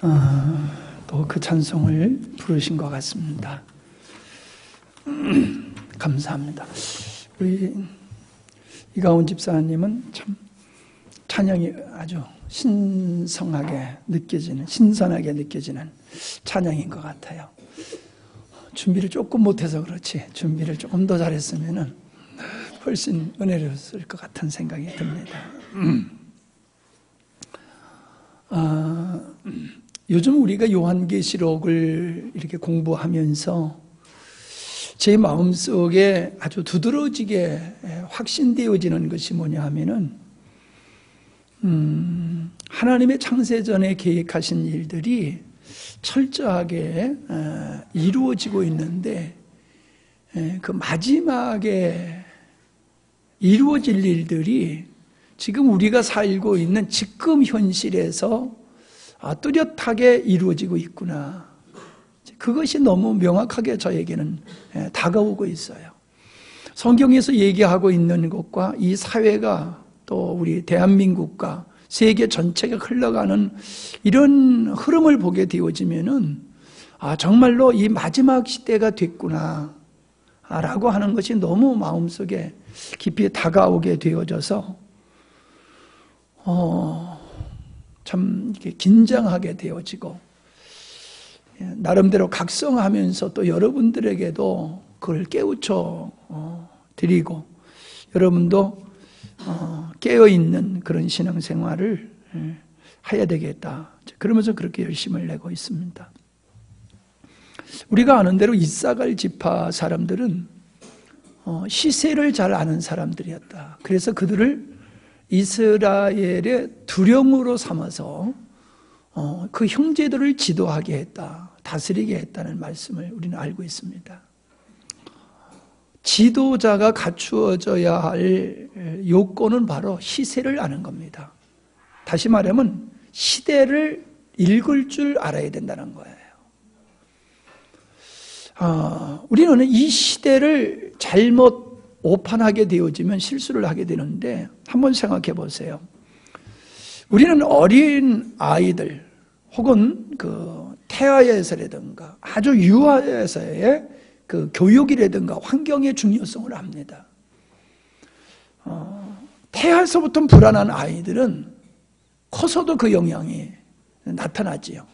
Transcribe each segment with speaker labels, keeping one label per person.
Speaker 1: 또 그 찬송을 부르신 것 같습니다. 감사합니다. 우리 이가온 집사님은 참 찬양이 아주 신선하게 느껴지는 찬양인 것 같아요. 준비를 조금 못해서 그렇지, 준비를 조금 더 잘했으면 훨씬 은혜로웠을 것 같은 생각이 듭니다. 요즘 우리가 요한계시록을 이렇게 공부하면서 제 마음속에 아주 두드러지게 확신되어지는 것이 뭐냐 하면은 하나님의 창세전에 계획하신 일들이 철저하게 이루어지고 있는데 그 마지막에 이루어질 일들이 지금 우리가 살고 있는 지금 현실에서 뚜렷하게 이루어지고 있구나. 그것이 너무 명확하게 저에게는 다가오고 있어요. 성경에서 얘기하고 있는 것과 이 사회가 또 우리 대한민국과 세계 전체가 흘러가는 이런 흐름을 보게 되어지면은 정말로 이 마지막 시대가 됐구나 라고 하는 것이 너무 마음속에 깊이 다가오게 되어져서 참 이렇게 긴장하게 되어지고 나름대로 각성하면서 또 여러분들에게도 그걸 깨우쳐 드리고 여러분도 깨어있는 그런 신앙생활을 해야 되겠다. 그러면서 그렇게 열심을 내고 있습니다. 우리가 아는 대로 이사갈 지파 사람들은 시세를 잘 아는 사람들이었다. 그래서 그들을 이스라엘의 두령으로 삼아서 그 형제들을 지도하게 했다, 다스리게 했다는 말씀을 우리는 알고 있습니다. 지도자가 갖추어져야 할 요건은 바로 시세를 아는 겁니다. 다시 말하면 시대를 읽을 줄 알아야 된다는 거예요. 우리는 이 시대를 잘못 오판하게 되어지면 실수를 하게 되는데 한번 생각해 보세요. 우리는 어린 아이들 혹은 그 태아에서라든가 아주 유아에서의 그 교육이라든가 환경의 중요성을 압니다. 태아에서부터 불안한 아이들은 커서도 그 영향이 나타나지요.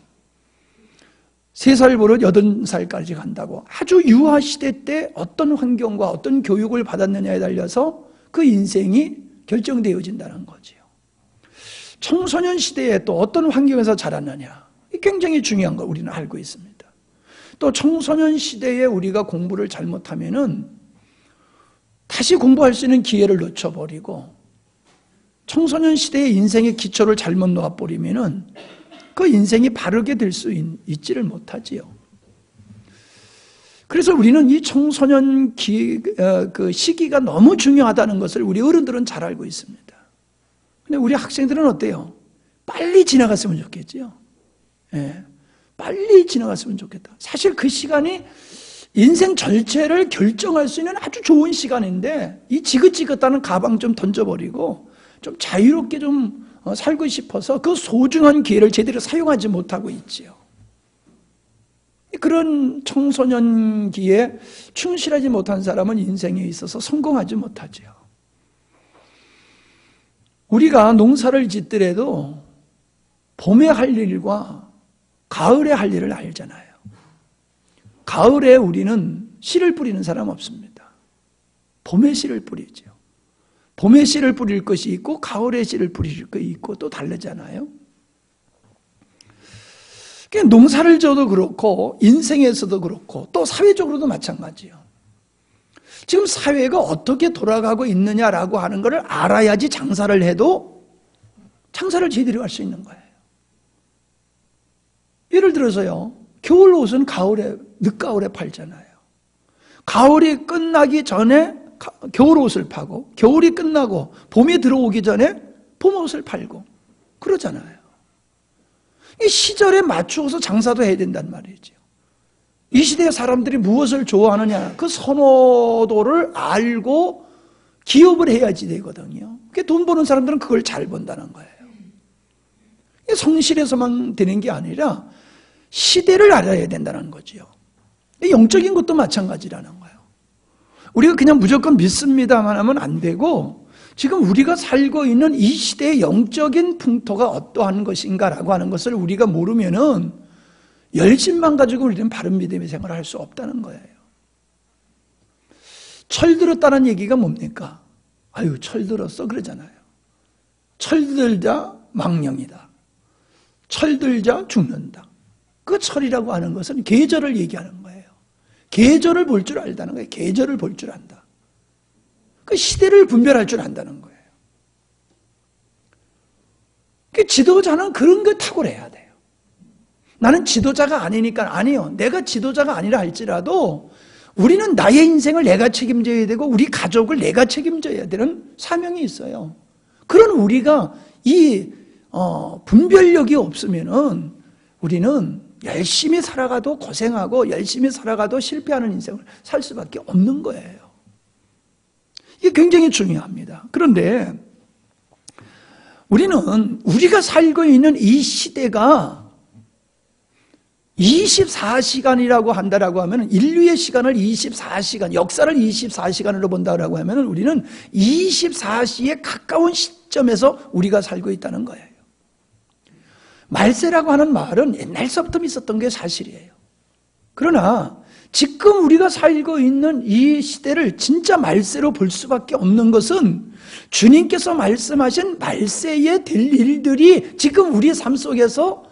Speaker 1: 3살부터 8살까지 간다고 아주 유아 시대 때 어떤 환경과 어떤 교육을 받았느냐에 달려서 그 인생이 결정되어진다는 거지요. 청소년 시대에 또 어떤 환경에서 자랐느냐, 굉장히 중요한 걸 우리는 알고 있습니다. 또 청소년 시대에 우리가 공부를 잘못하면은 다시 공부할 수 있는 기회를 놓쳐버리고 청소년 시대의 인생의 기초를 잘못 놓아버리면은 그 인생이 바르게 될 수 있지를 못하지요. 그래서 우리는 이 청소년 그 시기가 너무 중요하다는 것을 우리 어른들은 잘 알고 있습니다. 근데 우리 학생들은 어때요? 빨리 지나갔으면 좋겠죠. 빨리 지나갔으면 좋겠다. 사실 그 시간이 인생 전체를 결정할 수 있는 아주 좋은 시간인데 이 지긋지긋하는 가방 좀 던져버리고 좀 자유롭게 좀 살고 싶어서 그 소중한 기회를 제대로 사용하지 못하고 있지요. 그런 청소년기에 충실하지 못한 사람은 인생에 있어서 성공하지 못하지요. 우리가 농사를 짓더라도 봄에 할 일과 가을에 할 일을 알잖아요. 가을에 우리는 씨를 뿌리는 사람 없습니다. 봄에 씨를 뿌리죠. 봄에 씨를 뿌릴 것이 있고 가을에 씨를 뿌릴 것이 있고 또 다르잖아요. 그러니까 농사를 져도 그렇고 인생에서도 그렇고 또 사회적으로도 마찬가지예요. 지금 사회가 어떻게 돌아가고 있느냐라고 하는 것을 알아야지 장사를 해도 장사를 제대로 할 수 있는 거예요. 예를 들어서요, 겨울 옷은 가을에, 늦가을에 팔잖아요. 가을이 끝나기 전에 겨울 옷을 파고 겨울이 끝나고 봄이 들어오기 전에 봄 옷을 팔고 그러잖아요. 이 시절에 맞추어서 장사도 해야 된단 말이죠. 이 시대의 사람들이 무엇을 좋아하느냐 그 선호도를 알고 기업을 해야지 되거든요. 돈 버는 사람들은 그걸 잘 번다는 거예요. 성실해서만 되는 게 아니라 시대를 알아야 된다는 거죠. 영적인 것도 마찬가지라는 거예요. 우리가 그냥 무조건 믿습니다만 하면 안 되고, 지금 우리가 살고 있는 이 시대의 영적인 풍토가 어떠한 것인가라고 하는 것을 우리가 모르면은 열심만 가지고 우리는 바른 믿음의 생활을 할 수 없다는 거예요. 철들었다는 얘기가 뭡니까? 아유, 철들었어 그러잖아요. 철들자 망령이다. 철들자 죽는다. 그 철이라고 하는 것은 계절을 얘기하는 거예요. 계절을 볼 줄 알다는 거예요. 계절을 볼 줄 안다. 그 시대를 분별할 줄 안다는 거예요. 그 지도자는 그런 거 탁월해야 돼요. 나는 지도자가 아니니까. 아니요. 내가 지도자가 아니라 할지라도 우리는 나의 인생을 내가 책임져야 되고 우리 가족을 내가 책임져야 되는 사명이 있어요. 그런 우리가 이 분별력이 없으면은 우리는 열심히 살아가도 고생하고 열심히 살아가도 실패하는 인생을 살 수밖에 없는 거예요. 이게 굉장히 중요합니다. 그런데 우리는 우리가 살고 있는 이 시대가 24시간이라고 한다라고 하면, 인류의 시간을 24시간, 역사를 24시간으로 본다라고 하면 우리는 24시에 가까운 시점에서 우리가 살고 있다는 거예요. 말세라고 하는 말은 옛날서부터 있었던 게 사실이에요. 그러나 지금 우리가 살고 있는 이 시대를 진짜 말세로 볼 수밖에 없는 것은 주님께서 말씀하신 말세에 될 일들이 지금 우리 삶 속에서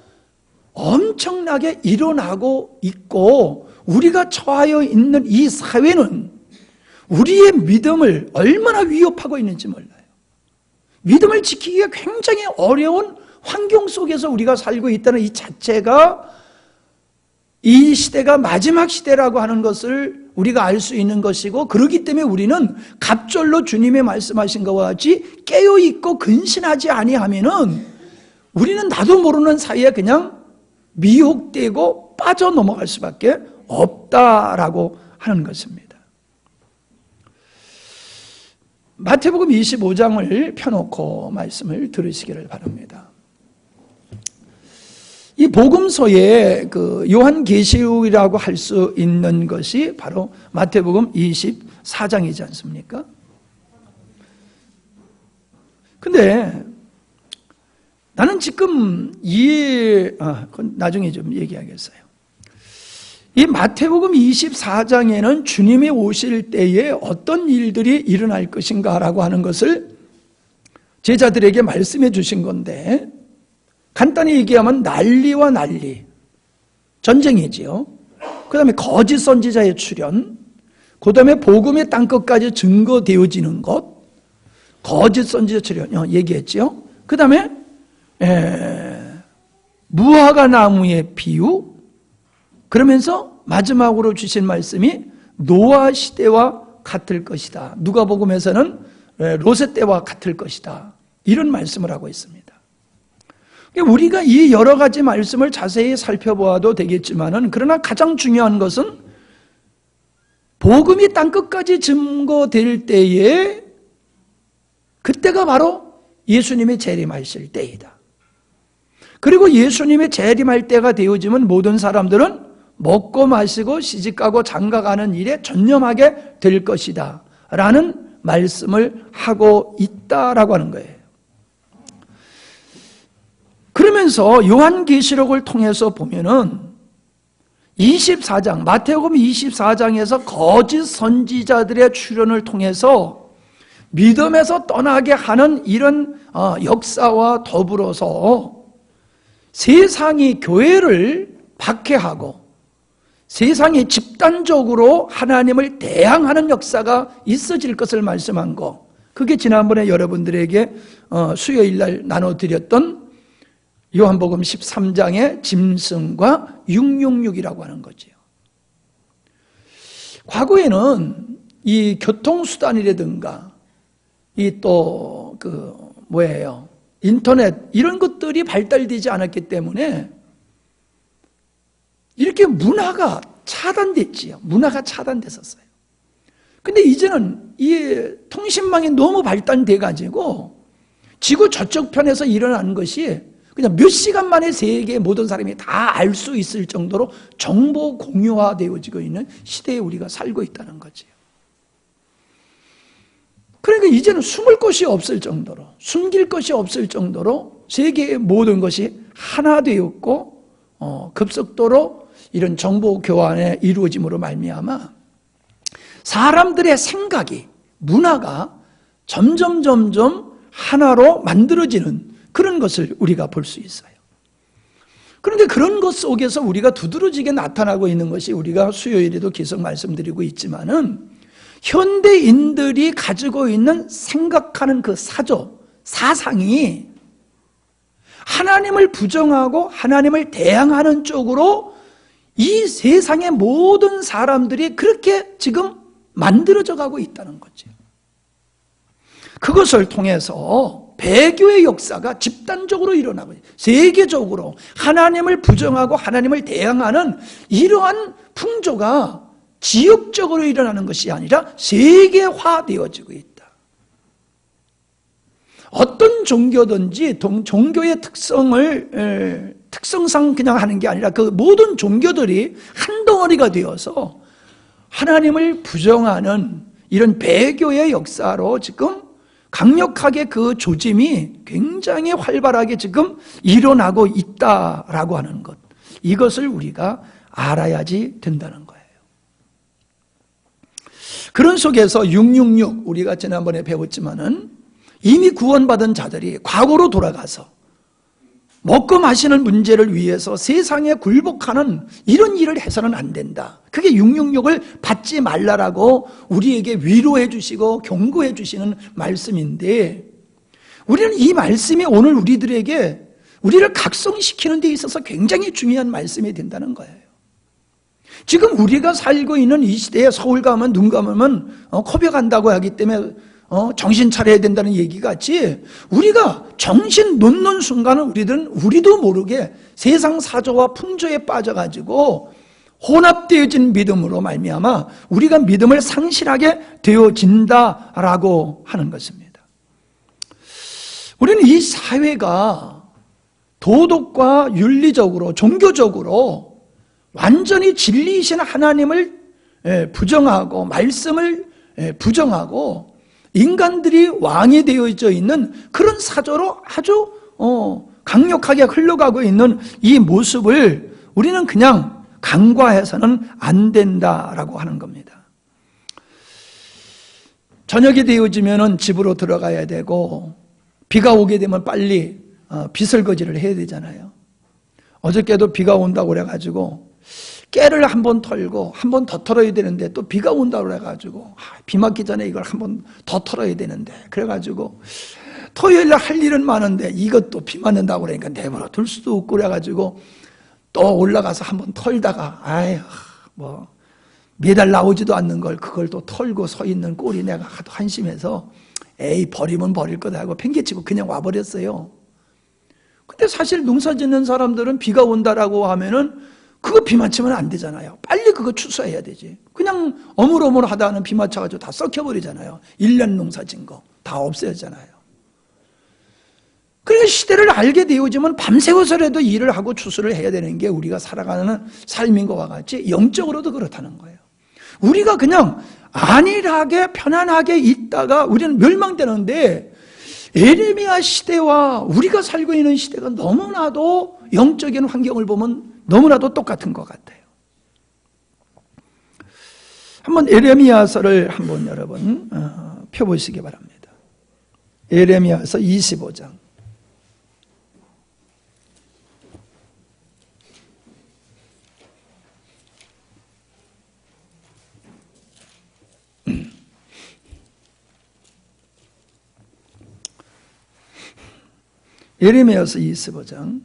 Speaker 1: 엄청나게 일어나고 있고, 우리가 처하여 있는 이 사회는 우리의 믿음을 얼마나 위협하고 있는지 몰라요. 믿음을 지키기가 굉장히 어려운 환경 속에서 우리가 살고 있다는 이 자체가, 이 시대가 마지막 시대라고 하는 것을 우리가 알 수 있는 것이고, 그렇기 때문에 우리는 갑절로 주님의 말씀하신 것과 같이 깨어있고 근신하지 아니하면은 우리는 나도 모르는 사이에 그냥 미혹되고 빠져 넘어갈 수밖에 없다라고 하는 것입니다. 마태복음 25장을 펴놓고 말씀을 들으시기를 바랍니다. 이 복음서의 그 요한계시록이라고 할 수 있는 것이 바로 마태복음 24장이지 않습니까? 근데 나는 지금 그건 나중에 좀 얘기하겠어요. 이 마태복음 24장에는 주님이 오실 때에 어떤 일들이 일어날 것인가라고 하는 것을 제자들에게 말씀해 주신 건데, 간단히 얘기하면 난리와 난리, 전쟁이지요. 그 다음에 거짓 선지자의 출현, 그 다음에 복음의 땅끝까지 증거되어지는 것, 거짓 선지자 출현 얘기했죠. 그 다음에 무화과 나무의 비유, 그러면서 마지막으로 주신 말씀이 노아 시대와 같을 것이다. 누가복음에서는 롯의 때와 같을 것이다. 이런 말씀을 하고 있습니다. 우리가 이 여러 가지 말씀을 자세히 살펴보아도 되겠지만은, 그러나 가장 중요한 것은 복음이 땅끝까지 증거될 때에, 그때가 바로 예수님이 재림하실 때이다. 그리고 예수님이 재림할 때가 되어지면 모든 사람들은 먹고 마시고 시집가고 장가가는 일에 전념하게 될 것이다 라는 말씀을 하고 있다라고 하는 거예요. 그러면서 요한계시록을 통해서 보면은 24장, 마태복음 24장에서 거짓 선지자들의 출현을 통해서 믿음에서 떠나게 하는 이런 역사와 더불어서 세상이 교회를 박해하고 세상이 집단적으로 하나님을 대항하는 역사가 있어질 것을 말씀한 거, 그게 지난번에 여러분들에게 수요일날 나눠드렸던 요한복음 13장의 짐승과 666이라고 하는 거죠. 과거에는 이 교통수단이라든가 인터넷 이런 것들이 발달되지 않았기 때문에 이렇게 문화가 차단됐지요. 문화가 차단됐었어요. 근데 이제는 이 통신망이 너무 발달돼 가지고 지구 저쪽 편에서 일어나는 것이 그냥 몇 시간 만에 세계의 모든 사람이 다 알 수 있을 정도로 정보 공유화되어지고 있는 시대에 우리가 살고 있다는 거지요. 그러니까 이제는 숨을 곳이 없을 정도로, 숨길 것이 없을 정도로 세계의 모든 것이 하나 되었고, 급속도로 이런 정보 교환에 이루어짐으로 말미암아 사람들의 생각이, 문화가 점점 하나로 만들어지는 그런 것을 우리가 볼 수 있어요. 그런데 그런 것 속에서 우리가 두드러지게 나타나고 있는 것이, 우리가 수요일에도 계속 말씀드리고 있지만은, 현대인들이 가지고 있는 생각하는 그 사상이 하나님을 부정하고 하나님을 대항하는 쪽으로 이 세상의 모든 사람들이 그렇게 지금 만들어져 가고 있다는 거죠. 그것을 통해서 배교의 역사가 집단적으로 일어나고, 세계적으로 하나님을 부정하고 하나님을 대항하는 이러한 풍조가 지역적으로 일어나는 것이 아니라 세계화되어지고 있다. 어떤 종교든지 종교의 특성상 그냥 하는 게 아니라 그 모든 종교들이 한 덩어리가 되어서 하나님을 부정하는 이런 배교의 역사로 지금 강력하게 그 조짐이 굉장히 활발하게 지금 일어나고 있다라고 하는 것, 이것을 우리가 알아야지 된다는 거예요. 그런 속에서 666, 우리가 지난번에 배웠지만은 이미 구원받은 자들이 과거로 돌아가서 먹고 마시는 문제를 위해서 세상에 굴복하는 이런 일을 해서는 안 된다. 그게 666을 받지 말라라고 우리에게 위로해 주시고 경고해 주시는 말씀인데, 우리는 이 말씀이 오늘 우리를 각성시키는 데 있어서 굉장히 중요한 말씀이 된다는 거예요. 지금 우리가 살고 있는 이 시대에 서울 가면 눈 감으면 코벽 한다고 하기 때문에 정신 차려야 된다는 얘기 같이, 우리가 정신 놓는 순간은 우리도 모르게 세상 사조와 풍조에 빠져가지고 혼합되어진 믿음으로 말미암아 우리가 믿음을 상실하게 되어진다라고 하는 것입니다. 우리는 이 사회가 도덕과 윤리적으로, 종교적으로 완전히 진리이신 하나님을 부정하고 말씀을 부정하고 인간들이 왕이 되어져 있는 그런 사조로 아주 강력하게 흘러가고 있는 이 모습을 우리는 그냥 간과해서는 안 된다라고 하는 겁니다. 저녁이 되어지면 집으로 들어가야 되고, 비가 오게 되면 빨리 비설거지를 해야 되잖아요. 어저께도 비가 온다고 그래가지고 깨를 한 번 털고 한 번 더 털어야 되는데, 또 비가 온다고 그래가지고 비 맞기 전에 이걸 한 번 더 털어야 되는데, 그래가지고 토요일날 할 일은 많은데 이것도 비 맞는다고 그러니까 내버려 둘 수도 없고, 그래가지고 또 올라가서 한 번 털다가 뭐 매달 나오지도 않는 걸 그걸 또 털고 서 있는 꼴이 내가 하도 한심해서 에이 버리면 버릴 거다 하고 팽개치고 그냥 와버렸어요. 근데 사실 농사 짓는 사람들은 비가 온다라고 하면은 그거 비 맞추면 안 되잖아요. 빨리 그거 추수해야 되지. 그냥 어물어물하다는 비 맞춰가지고 다 썩혀버리잖아요. 1년 농사 짓는 거 다 없애잖아요. 그러니까 시대를 알게 되어지면 밤새워서라도 일을 하고 추수를 해야 되는 게 우리가 살아가는 삶인 것과 같이 영적으로도 그렇다는 거예요. 우리가 그냥 안일하게 편안하게 있다가 우리는 멸망되는데, 에레미야 시대와 우리가 살고 있는 시대가 너무나도 영적인 환경을 보면 너무나도 똑같은 것 같아요. 한번 에레미야서를 한번 여러분 펴보시기 바랍니다. 에레미야서 25장. 에레미야서 25장.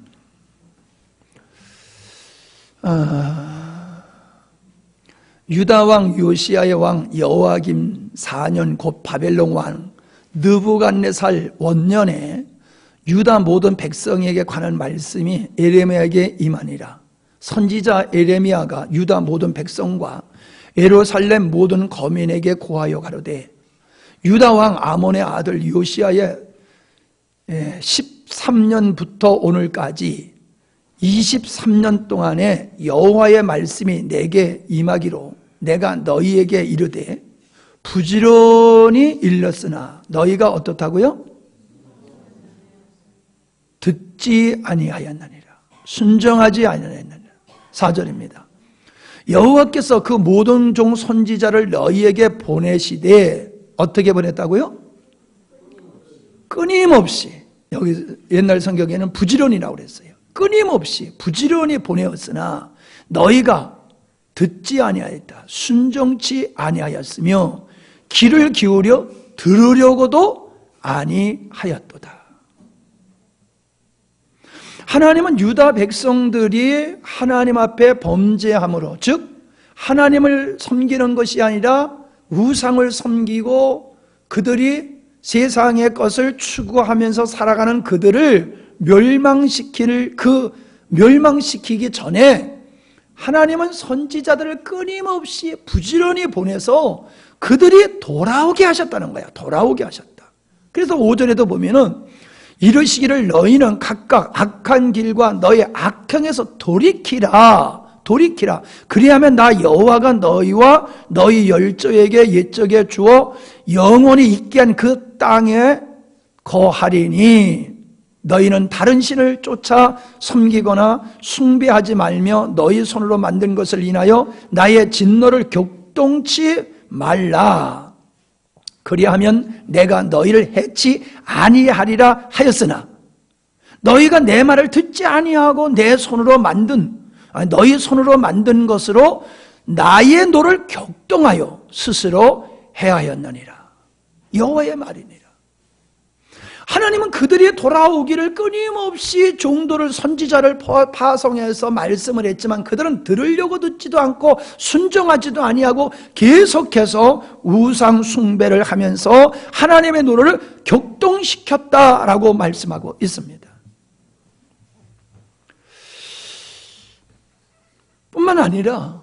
Speaker 1: 유다 왕 요시야의 왕 여호와김 4년 곧 바벨론 왕 느부갓네살 원년에 유다 모든 백성에게 관한 말씀이 에레미야에게 임하니라. 선지자 에레미야가 유다 모든 백성과 예루살렘 모든 거민에게 고하여 가로되, 유다 왕 아몬의 아들 요시야의 13년부터 오늘까지 23년 동안에 여호와의 말씀이 내게 임하기로 내가 너희에게 이르되 부지런히 일렀으나 너희가 어떻다고요? 듣지 아니하였느니라. 순종하지 아니하였느니라. 4절입니다. 여호와께서 그 모든 종 선지자를 너희에게 보내시되 어떻게 보냈다고요? 끊임없이. 여기 옛날 성경에는 부지런히라고 그랬어요. 끊임없이 부지런히 보내었으나 너희가 듣지 아니하였다. 순종치 아니하였으며 귀를 기울여 들으려고도 아니하였도다. 하나님은 유다 백성들이 하나님 앞에 범죄함으로, 즉 하나님을 섬기는 것이 아니라 우상을 섬기고 그들이 세상의 것을 추구하면서 살아가는 그들을 멸망시키기 전에 하나님은 선지자들을 끊임없이 부지런히 보내서 그들이 돌아오게 하셨다는 거야. 돌아오게 하셨다. 그래서 5절에도 보면은 이르시기를 너희는 각각 악한 길과 너의 악행에서 돌이키라. 그리하면 나 여호와가 너희와 너희 열조에게 옛적에 주어 영원히 있게 한 그 땅에 거하리니 너희는 다른 신을 쫓아 섬기거나 숭배하지 말며 너희 손으로 만든 것을 인하여 나의 진노를 격동치 말라. 그리하면 내가 너희를 해치 아니하리라 하였으나 너희가 내 말을 듣지 아니하고 너희 손으로 만든 것으로 나의 노를 격동하여 스스로 해하였느니라. 여호와의 말이니라. 하나님은 그들이 돌아오기를 끊임없이 종도를 선지자를 파송해서 말씀을 했지만 그들은 들으려고 듣지도 않고 순종하지도 아니하고 계속해서 우상 숭배를 하면서 하나님의 노를 격동시켰다라고 말씀하고 있습니다. 뿐만 아니라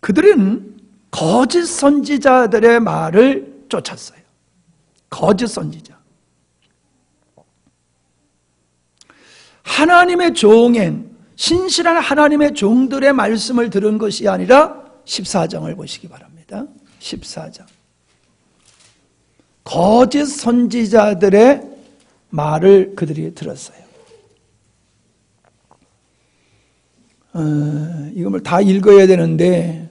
Speaker 1: 그들은 거짓 선지자들의 말을 쫓았어요. 거짓 선지자. 하나님의 종엔 신실한 하나님의 종들의 말씀을 들은 것이 아니라 14장을 보시기 바랍니다. 14장. 거짓 선지자들의 말을 그들이 들었어요. 이걸 다 읽어야 되는데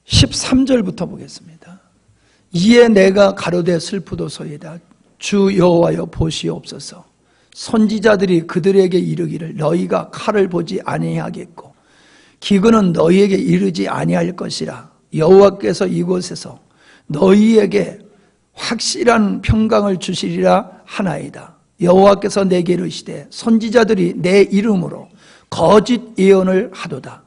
Speaker 1: 13절부터 보겠습니다. 이에 내가 가로되 슬프도소이다. 주 여호와여 보시옵소서. 선지자들이 그들에게 이르기를 너희가 칼을 보지 아니하겠고 기근은 너희에게 이르지 아니할 것이라. 여호와께서 이곳에서 너희에게 확실한 평강을 주시리라 하나이다. 여호와께서 내게 이르시되 선지자들이 내 이름으로 거짓 예언을 하도다.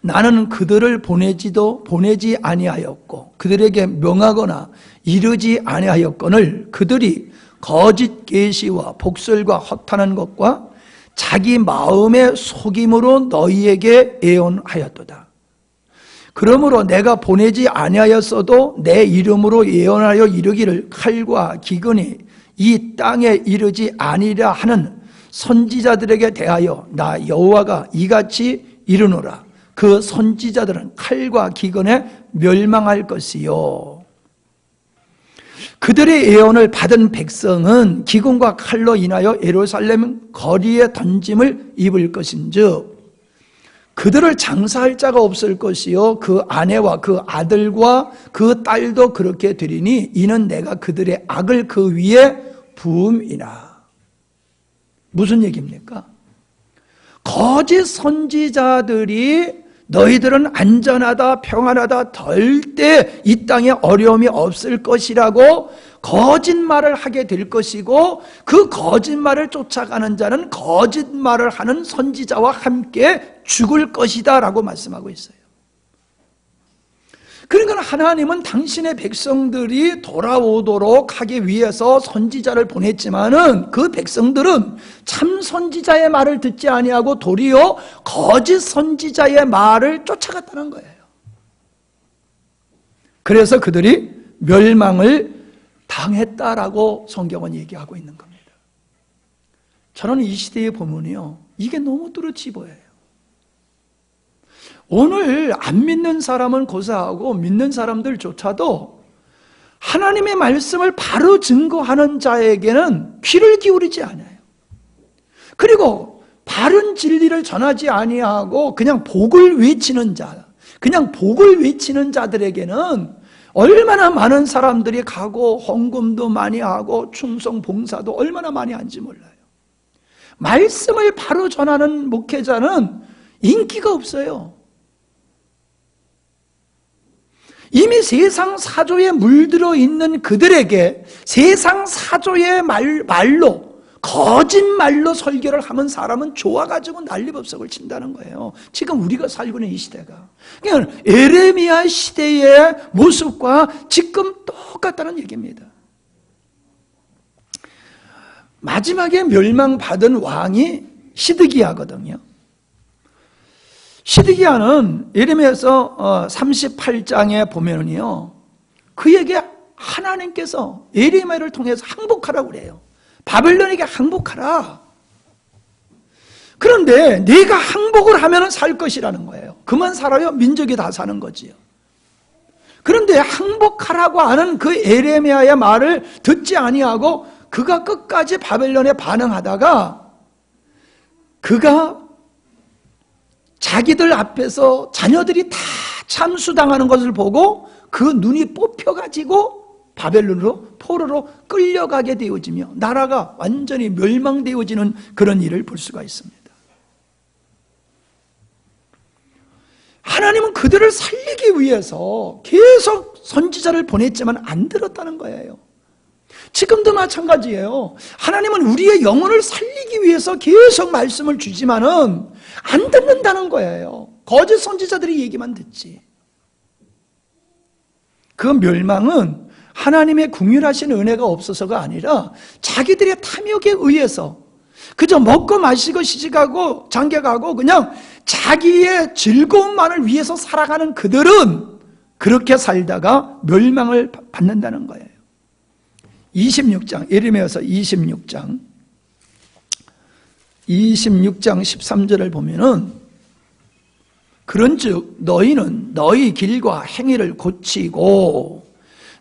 Speaker 1: 나는 그들을 보내지 아니하였고 그들에게 명하거나 이르지 아니하였거늘 그들이 거짓 계시와 복설과 허탄한 것과 자기 마음의 속임으로 너희에게 예언하였도다. 그러므로 내가 보내지 아니하였어도 내 이름으로 예언하여 이르기를 칼과 기근이 이 땅에 이르지 아니라 하는 선지자들에게 대하여 나 여호와가 이같이 이르노라. 그 선지자들은 칼과 기근에 멸망할 것이요. 그들의 예언을 받은 백성은 기근과 칼로 인하여 예루살렘 거리에 던짐을 입을 것인즉 그들을 장사할 자가 없을 것이요 그 아내와 그 아들과 그 딸도 그렇게 되리니 이는 내가 그들의 악을 그 위에 부음이나. 무슨 얘기입니까? 거짓 선지자들이 너희들은 안전하다 평안하다 절대 이 땅에 어려움이 없을 것이라고 거짓말을 하게 될 것이고 그 거짓말을 쫓아가는 자는 거짓말을 하는 선지자와 함께 죽을 것이다 라고 말씀하고 있어요. 그러니까 하나님은 당신의 백성들이 돌아오도록 하기 위해서 선지자를 보냈지만은 그 백성들은 참 선지자의 말을 듣지 아니하고 도리어 거짓 선지자의 말을 쫓아갔다는 거예요. 그래서 그들이 멸망을 당했다라고 성경은 얘기하고 있는 겁니다. 저는 이 시대에 보면요, 이게 너무 뚜렷이 보여요. 오늘 안 믿는 사람은 고사하고 믿는 사람들조차도 하나님의 말씀을 바로 증거하는 자에게는 귀를 기울이지 않아요. 그리고 바른 진리를 전하지 아니하고 그냥 복을 외치는 자, 그냥 복을 외치는 자들에게는 얼마나 많은 사람들이 가고 헌금도 많이 하고 충성 봉사도 얼마나 많이 하는지 몰라요. 말씀을 바로 전하는 목회자는 인기가 없어요. 이미 세상 사조에 물들어 있는 그들에게 세상 사조의 말로 거짓말로 설교를 하면 사람은 좋아가지고 난리법석을 친다는 거예요. 지금 우리가 살고 있는 이 시대가 그냥 에레미야 시대의 모습과 지금 똑같다는 얘기입니다. 마지막에 멸망받은 왕이 시드기야거든요. 시드기야는 예레미야서 38장에 보면은요, 그에게 하나님께서 예레미야를 통해서 항복하라고 그래요. 바벨론에게 항복하라. 그런데 내가 항복을 하면 살 것이라는 거예요. 그만 살아요? 민족이 다 사는 거지요. 그런데 항복하라고 하는 그 예레미야의 말을 듣지 아니하고 그가 끝까지 바벨론에 반응하다가 그가 자기들 앞에서 자녀들이 다 참수당하는 것을 보고 그 눈이 뽑혀가지고 바벨론으로 포로로 끌려가게 되어지며 나라가 완전히 멸망되어지는 그런 일을 볼 수가 있습니다. 하나님은 그들을 살리기 위해서 계속 선지자를 보냈지만 안 들었다는 거예요. 지금도 마찬가지예요. 하나님은 우리의 영혼을 살리기 위해서 계속 말씀을 주지만은 안 듣는다는 거예요. 거짓 선지자들이 얘기만 듣지. 그 멸망은 하나님의 긍휼하신 은혜가 없어서가 아니라 자기들의 탐욕에 의해서 그저 먹고 마시고 시집가고 장가가고 그냥 자기의 즐거움만을 위해서 살아가는 그들은 그렇게 살다가 멸망을 받는다는 거예요. 26장, 예레미야서 26장 13절을 보면은 그런즉 너희는 너희 길과 행위를 고치고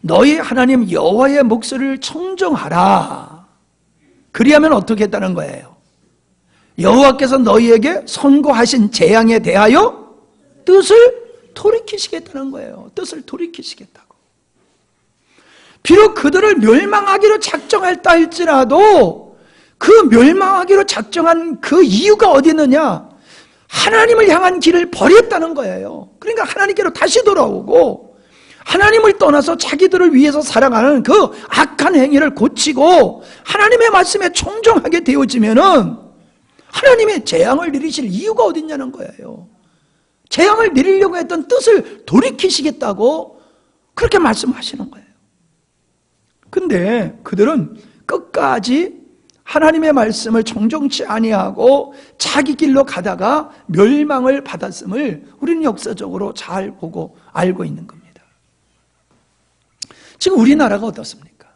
Speaker 1: 너희 하나님 여호와의 목소리를 청정하라. 그리하면 어떻게 했다는 거예요? 여호와께서 너희에게 선고하신 재앙에 대하여 뜻을 돌이키시겠다는 거예요. 뜻을 돌이키시겠다고. 비록 그들을 멸망하기로 작정했다 할지라도 그 멸망하기로 작정한 그 이유가 어디 있느냐? 하나님을 향한 길을 버렸다는 거예요. 그러니까 하나님께로 다시 돌아오고 하나님을 떠나서 자기들을 위해서 살아가는 그 악한 행위를 고치고 하나님의 말씀에 청정하게 되어지면은 하나님의 재앙을 내리실 이유가 어디 있냐는 거예요. 재앙을 내리려고 했던 뜻을 돌이키시겠다고 그렇게 말씀하시는 거예요. 근데 그들은 끝까지 하나님의 말씀을 정정치 아니하고 자기 길로 가다가 멸망을 받았음을 우리는 역사적으로 잘 보고 알고 있는 겁니다. 지금 우리나라가 어떻습니까?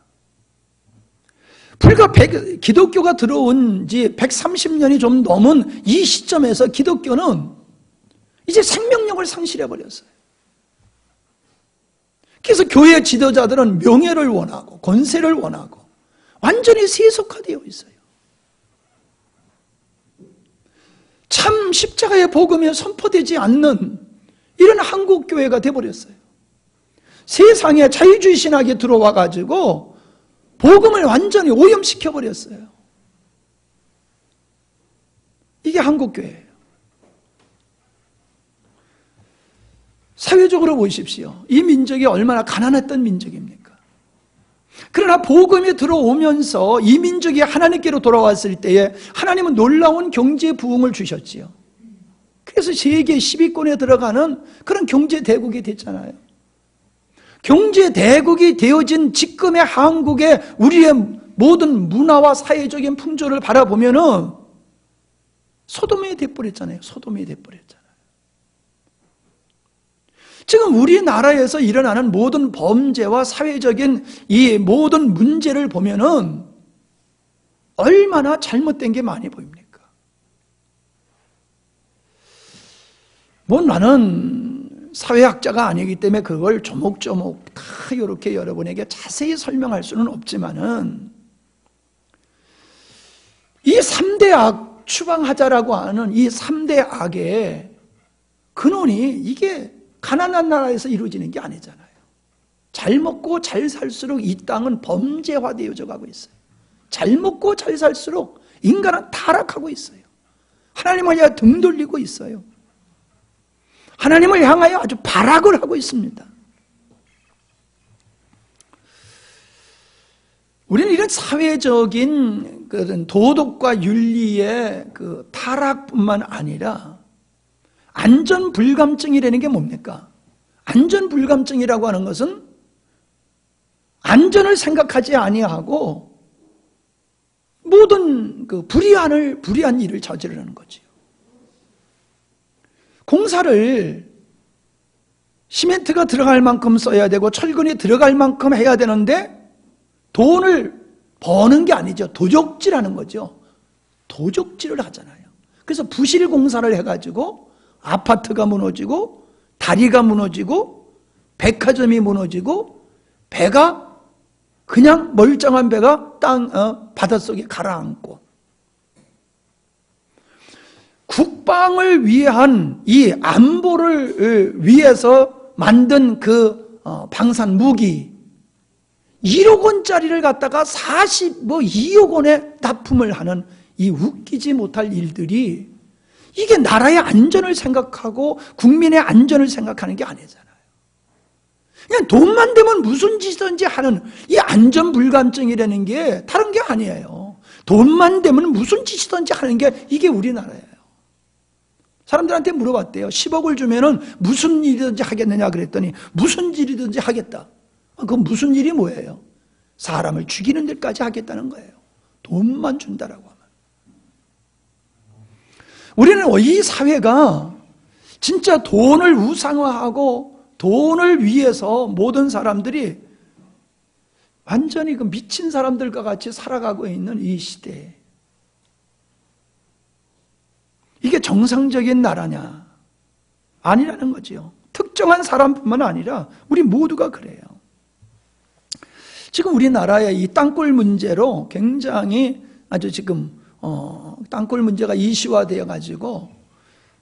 Speaker 1: 불과 기독교가 들어온 지 130년이 좀 넘은 이 시점에서 기독교는 이제 생명력을 상실해버렸어요. 그래서 교회 지도자들은 명예를 원하고 권세를 원하고 완전히 세속화되어 있어요. 참 십자가의 복음이 선포되지 않는 이런 한국교회가 되어버렸어요. 세상에 자유주의 신학이 들어와 가지고 복음을 완전히 오염시켜버렸어요. 이게 한국교회예요. 사회적으로 보십시오. 이 민족이 얼마나 가난했던 민족입니까? 그러나 복음이 들어오면서 이 민족이 하나님께로 돌아왔을 때에 하나님은 놀라운 경제 부흥을 주셨지요. 그래서 세계 10위권에 들어가는 그런 경제 대국이 됐잖아요. 경제 대국이 되어진 지금의 한국의 우리의 모든 문화와 사회적인 풍조를 바라보면은 소돔이 돼버렸잖아요. 소돔이 돼버렸잖아요. 지금 우리나라에서 일어나는 모든 범죄와 사회적인 이 모든 문제를 보면은 얼마나 잘못된 게 많이 보입니까? 뭐 나는 사회학자가 아니기 때문에 그걸 조목조목 다 이렇게 여러분에게 자세히 설명할 수는 없지만은 이 3대 악, 추방하자라고 하는 이 3대 악의 근원이 이게 가난한 나라에서 이루어지는 게 아니잖아요. 잘 먹고 잘 살수록 이 땅은 범죄화되어져 가고 있어요. 잘 먹고 잘 살수록 인간은 타락하고 있어요. 하나님을 향해 등 돌리고 있어요. 하나님을 향하여 아주 발악을 하고 있습니다. 우리는 이런 사회적인 도덕과 윤리의 그 타락뿐만 아니라 안전불감증이라는 게 뭡니까? 안전불감증이라고 하는 것은 안전을 생각하지 아니하고 모든 그 불의한 일을 저지르는 거지요. 공사를 시멘트가 들어갈 만큼 써야 되고 철근이 들어갈 만큼 해야 되는데 돈을 버는 게 아니죠. 도적질하는 거죠. 도적질을 하잖아요. 그래서 부실 공사를 해가지고 아파트가 무너지고 다리가 무너지고 백화점이 무너지고 배가 그냥 멀쩡한 배가 바닷속에 가라앉고 국방을 위한 이 안보를 위해서 만든 그 방산 무기 1억 원짜리를 갖다가 2억 원에 납품을 하는 이 웃기지 못할 일들이 이게 나라의 안전을 생각하고 국민의 안전을 생각하는 게 아니잖아요. 그냥 돈만 되면 무슨 짓이든지 하는 이 안전불감증이라는 게 다른 게 아니에요. 돈만 되면 무슨 짓이든지 하는 게 이게 우리나라예요. 사람들한테 물어봤대요. 10억을 주면은 무슨 일이든지 하겠느냐 그랬더니 무슨 일이든지 하겠다. 그건 무슨 일이 뭐예요? 사람을 죽이는 데까지 하겠다는 거예요. 돈만 준다라고 하면. 우리는 이 사회가 진짜 돈을 우상화하고 돈을 위해서 모든 사람들이 완전히 그 미친 사람들과 같이 살아가고 있는 이 시대에 이게 정상적인 나라냐? 아니라는 거죠. 특정한 사람뿐만 아니라 우리 모두가 그래요. 지금 우리나라의 이 땅굴 문제로 굉장히 아주 지금 땅굴 문제가 이슈화되어 가지고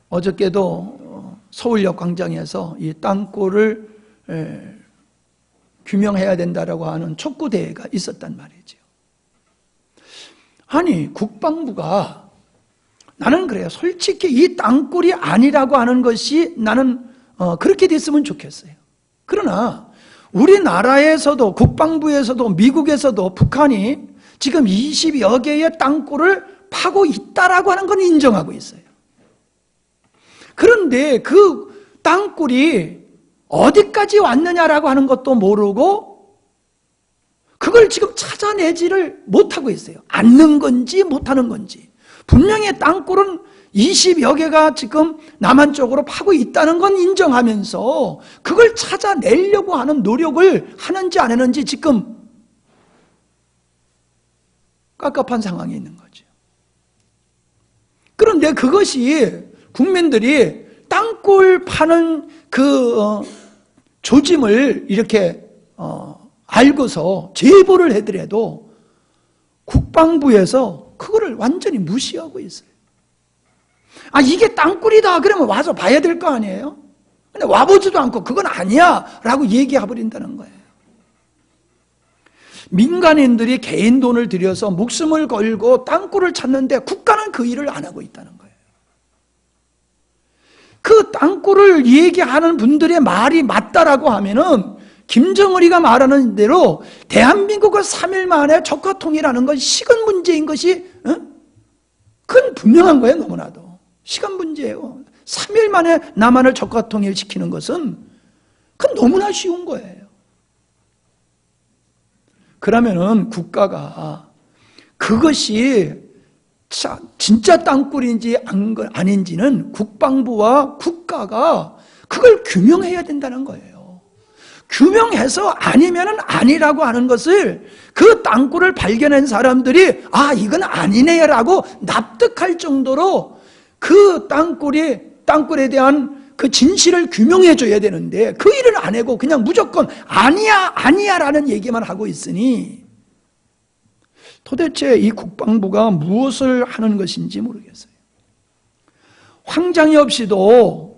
Speaker 1: 어저께도 서울역 광장에서 이 땅굴을 규명해야 된다라고 하는 촉구 대회가 있었단 말이죠. 아니 국방부가 나는 그래요. 솔직히 이 땅굴이 아니라고 하는 것이 나는 그렇게 됐으면 좋겠어요. 그러나 우리나라에서도 국방부에서도 미국에서도 북한이 지금 20여 개의 땅굴을 파고 있다라고 하는 건 인정하고 있어요. 그런데 그 땅굴이 어디까지 왔느냐라고 하는 것도 모르고 그걸 지금 찾아내지를 못하고 있어요. 않는 건지 못하는 건지. 분명히 땅굴은 20여 개가 지금 남한 쪽으로 파고 있다는 건 인정하면서 그걸 찾아내려고 하는 노력을 하는지 안 하는지 지금 깝깝한 상황에 있는 거죠. 그런데 그것이 국민들이 땅굴 파는 그 조짐을 이렇게 알고서 제보를 해더라도 국방부에서 그거를 완전히 무시하고 있어요. 아, 이게 땅굴이다 그러면 와서 봐야 될 거 아니에요? 근데 와보지도 않고 그건 아니야 라고 얘기해버린다는 거예요. 민간인들이 개인 돈을 들여서 목숨을 걸고 땅굴을 찾는데 국가는 그 일을 안 하고 있다는 거예요. 그 땅굴을 얘기하는 분들의 말이 맞다라고 하면은 김정은이가 말하는 대로 대한민국을 3일 만에 적화통일하는 건 시간 문제인 것이 그건 분명한 거예요. 너무나도 시간 문제예요. 3일 만에 남한을 적화통일시키는 것은 그건 너무나 쉬운 거예요. 그러면은 국가가 그것이 진짜 땅굴인지 아닌지는 국방부와 국가가 그걸 규명해야 된다는 거예요. 규명해서 아니면은 아니라고 하는 것을 그 땅굴을 발견한 사람들이 아 이건 아니네라고 납득할 정도로 그 땅굴에 대한 그 진실을 규명해 줘야 되는데 그 일을 안 하고 그냥 무조건 아니야 아니야라는 얘기만 하고 있으니 도대체 이 국방부가 무엇을 하는 것인지 모르겠어요. 황장엽 씨도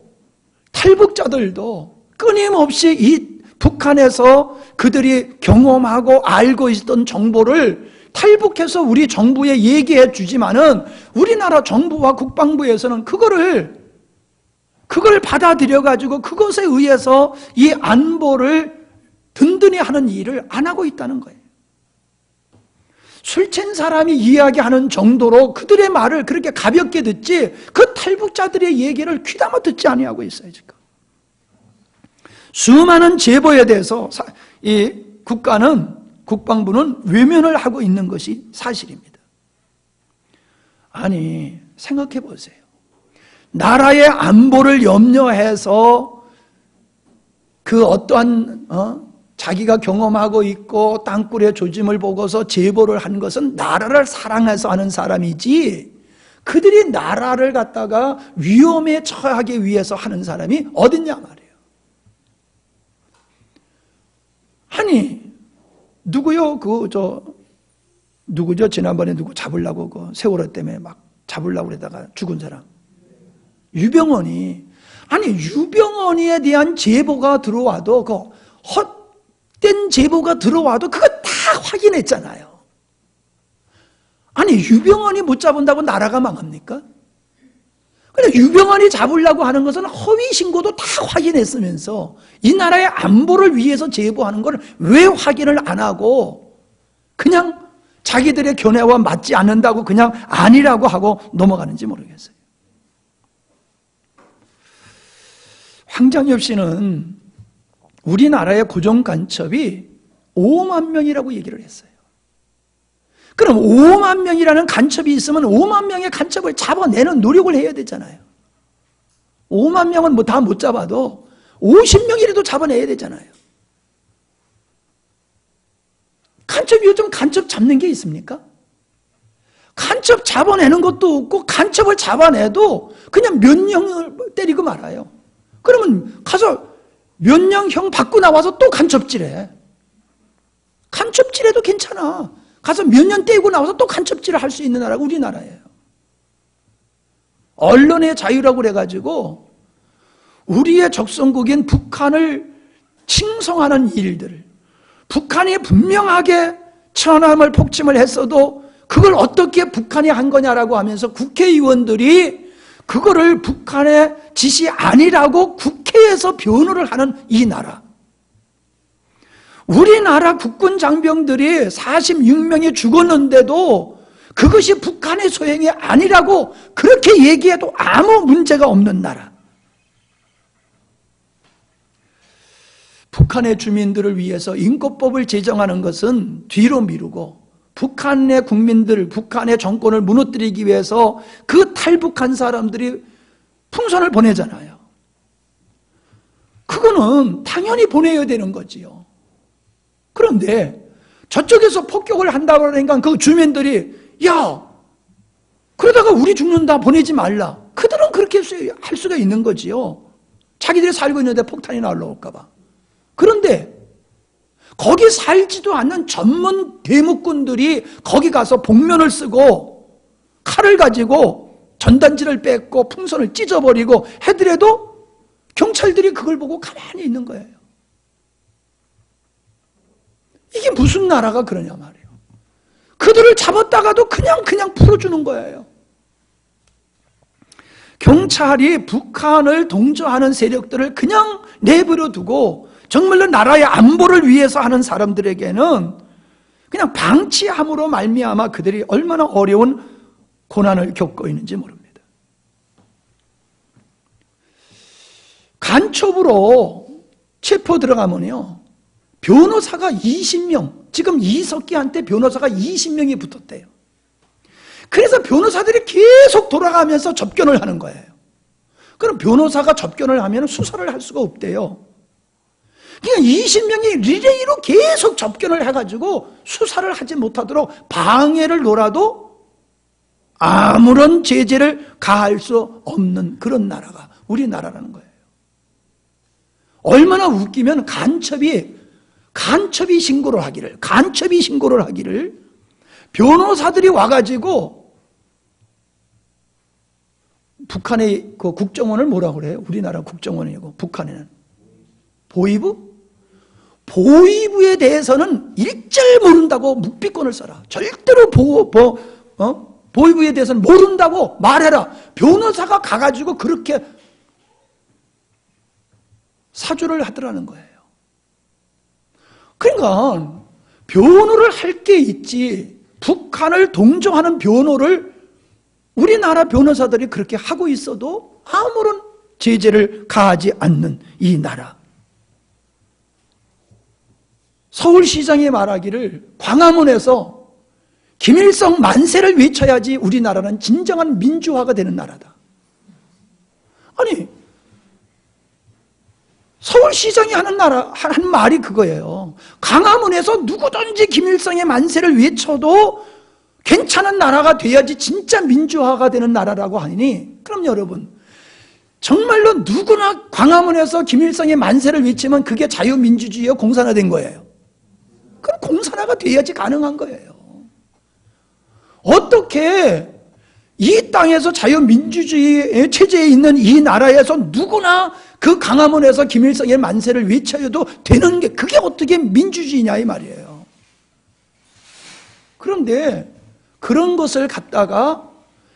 Speaker 1: 탈북자들도 끊임없이 이 북한에서 그들이 경험하고 알고 있던 정보를 탈북해서 우리 정부에 얘기해 주지만은 우리나라 정부와 국방부에서는 그걸 받아들여 가지고 그것에 의해서 이 안보를 든든히 하는 일을 안 하고 있다는 거예요. 술 취한 사람이 이야기하는 정도로 그들의 말을 그렇게 가볍게 듣지 그 탈북자들의 얘기를 귀담아 듣지 아니하고 있어요. 지금 수많은 제보에 대해서 이 국방부는 외면을 하고 있는 것이 사실입니다. 아니 생각해 보세요. 나라의 안보를 염려해서 그 어떠한 자기가 경험하고 있고 땅굴의 조짐을 보고서 제보를 한 것은 나라를 사랑해서 하는 사람이지 그들이 나라를 갖다가 위험에 처하기 위해서 하는 사람이 어딨냐 말이에요. 아니 누구요? 누구죠? 지난번에 누구 잡으려고 그 세월호 때문에 막 잡으려고 그러다가 죽은 사람 유병헌이 아니 유병헌이에 대한 제보가 들어와도 그 헛된 제보가 들어와도 그거 다 확인했잖아요. 아니 유병헌이 못 잡은다고 나라가 망합니까? 근데 유병헌이 잡으려고 하는 것은 허위 신고도 다 확인했으면서 이 나라의 안보를 위해서 제보하는 걸 왜 확인을 안 하고 그냥 자기들의 견해와 맞지 않는다고 그냥 아니라고 하고 넘어가는지 모르겠어요. 황장엽 씨는 우리나라의 고정간첩이 5만 명이라고 얘기를 했어요. 그럼 5만 명이라는 간첩이 있으면 5만 명의 간첩을 잡아내는 노력을 해야 되잖아요. 5만 명은 뭐 다 못 잡아도 50명이라도 잡아내야 되잖아요. 간첩이 요즘 간첩 잡는 게 있습니까? 간첩 잡아내는 것도 없고 간첩을 잡아내도 그냥 면형을 때리고 말아요. 그러면 가서 면형형 받고 나와서 또 간첩질해. 간첩질해도 괜찮아. 가서 몇 년 떼고 나와서 또 간첩질을 할 수 있는 나라가 우리나라예요. 언론의 자유라고 그래가지고 우리의 적성국인 북한을 칭송하는 일들을 북한이 분명하게 천안함을 폭침을 했어도 그걸 어떻게 북한이 한 거냐라고 하면서 국회의원들이 그거를 북한의 짓이 아니라고 국회에서 변호를 하는 이 나라. 우리나라 국군 장병들이 46명이 죽었는데도 그것이 북한의 소행이 아니라고 그렇게 얘기해도 아무 문제가 없는 나라. 북한의 주민들을 위해서 인권법을 제정하는 것은 뒤로 미루고 북한의 국민들, 북한의 정권을 무너뜨리기 위해서 그 탈북한 사람들이 풍선을 보내잖아요. 그거는 당연히 보내야 되는 거지요. 그런데 저쪽에서 폭격을 한다고 하니까 그 주민들이 야 그러다가 우리 죽는다 보내지 말라. 그들은 그렇게 할 수가 있는 거지요. 자기들이 살고 있는데 폭탄이 날라올까 봐. 그런데 거기 살지도 않는 전문 대목군들이 거기 가서 복면을 쓰고 칼을 가지고 전단지를 뺏고 풍선을 찢어버리고 해더라도 경찰들이 그걸 보고 가만히 있는 거예요. 이게 무슨 나라가 그러냐 말이에요. 그들을 잡았다가도 그냥 풀어주는 거예요. 경찰이 북한을 동조하는 세력들을 그냥 내버려 두고 정말로 나라의 안보를 위해서 하는 사람들에게는 그냥 방치함으로 말미암아 그들이 얼마나 어려운 고난을 겪고 있는지 모릅니다. 간첩으로 체포 들어가면요 변호사가 20명, 지금 이석기한테 변호사가 20명이 붙었대요. 그래서 변호사들이 계속 돌아가면서 접견을 하는 거예요. 그럼 변호사가 접견을 하면 수사를 할 수가 없대요. 그러니까 20명이 리레이로 계속 접견을 해가지고 수사를 하지 못하도록 방해를 놓아도 아무런 제재를 가할 수 없는 그런 나라가 우리나라라는 거예요. 얼마나 웃기면 간첩이 신고를 하기를 변호사들이 와가지고 북한의 그 국정원을 뭐라고 그래요? 우리나라 국정원이고 북한에는 보위부에 대해서는 일절 모른다고 묵비권을 써라. 절대로 보위부에 대해서는 모른다고 말해라. 변호사가 가가지고 그렇게 사주를 하더라는 거예요. 그러니까 변호를 할 게 있지, 북한을 동조하는 변호를 우리나라 변호사들이 그렇게 하고 있어도 아무런 제재를 가하지 않는 이 나라. 서울시장이 말하기를 광화문에서 김일성 만세를 외쳐야지 우리나라는 진정한 민주화가 되는 나라다. 아니, 서울시장이 하는 말이 그거예요. 광화문에서 누구든지 김일성의 만세를 외쳐도 괜찮은 나라가 돼야지 진짜 민주화가 되는 나라라고 하니, 그럼 여러분, 정말로 누구나 광화문에서 김일성의 만세를 외치면 그게 자유민주주의와 공산화된 거예요. 그럼 공산화가 돼야지 가능한 거예요. 어떻게 이 땅에서 자유민주주의 체제에 있는 이 나라에서 누구나 그 광화문에서 김일성의 만세를 외쳐도 되는 게, 그게 어떻게 민주주의냐 이 말이에요. 그런데 그런 것을 갖다가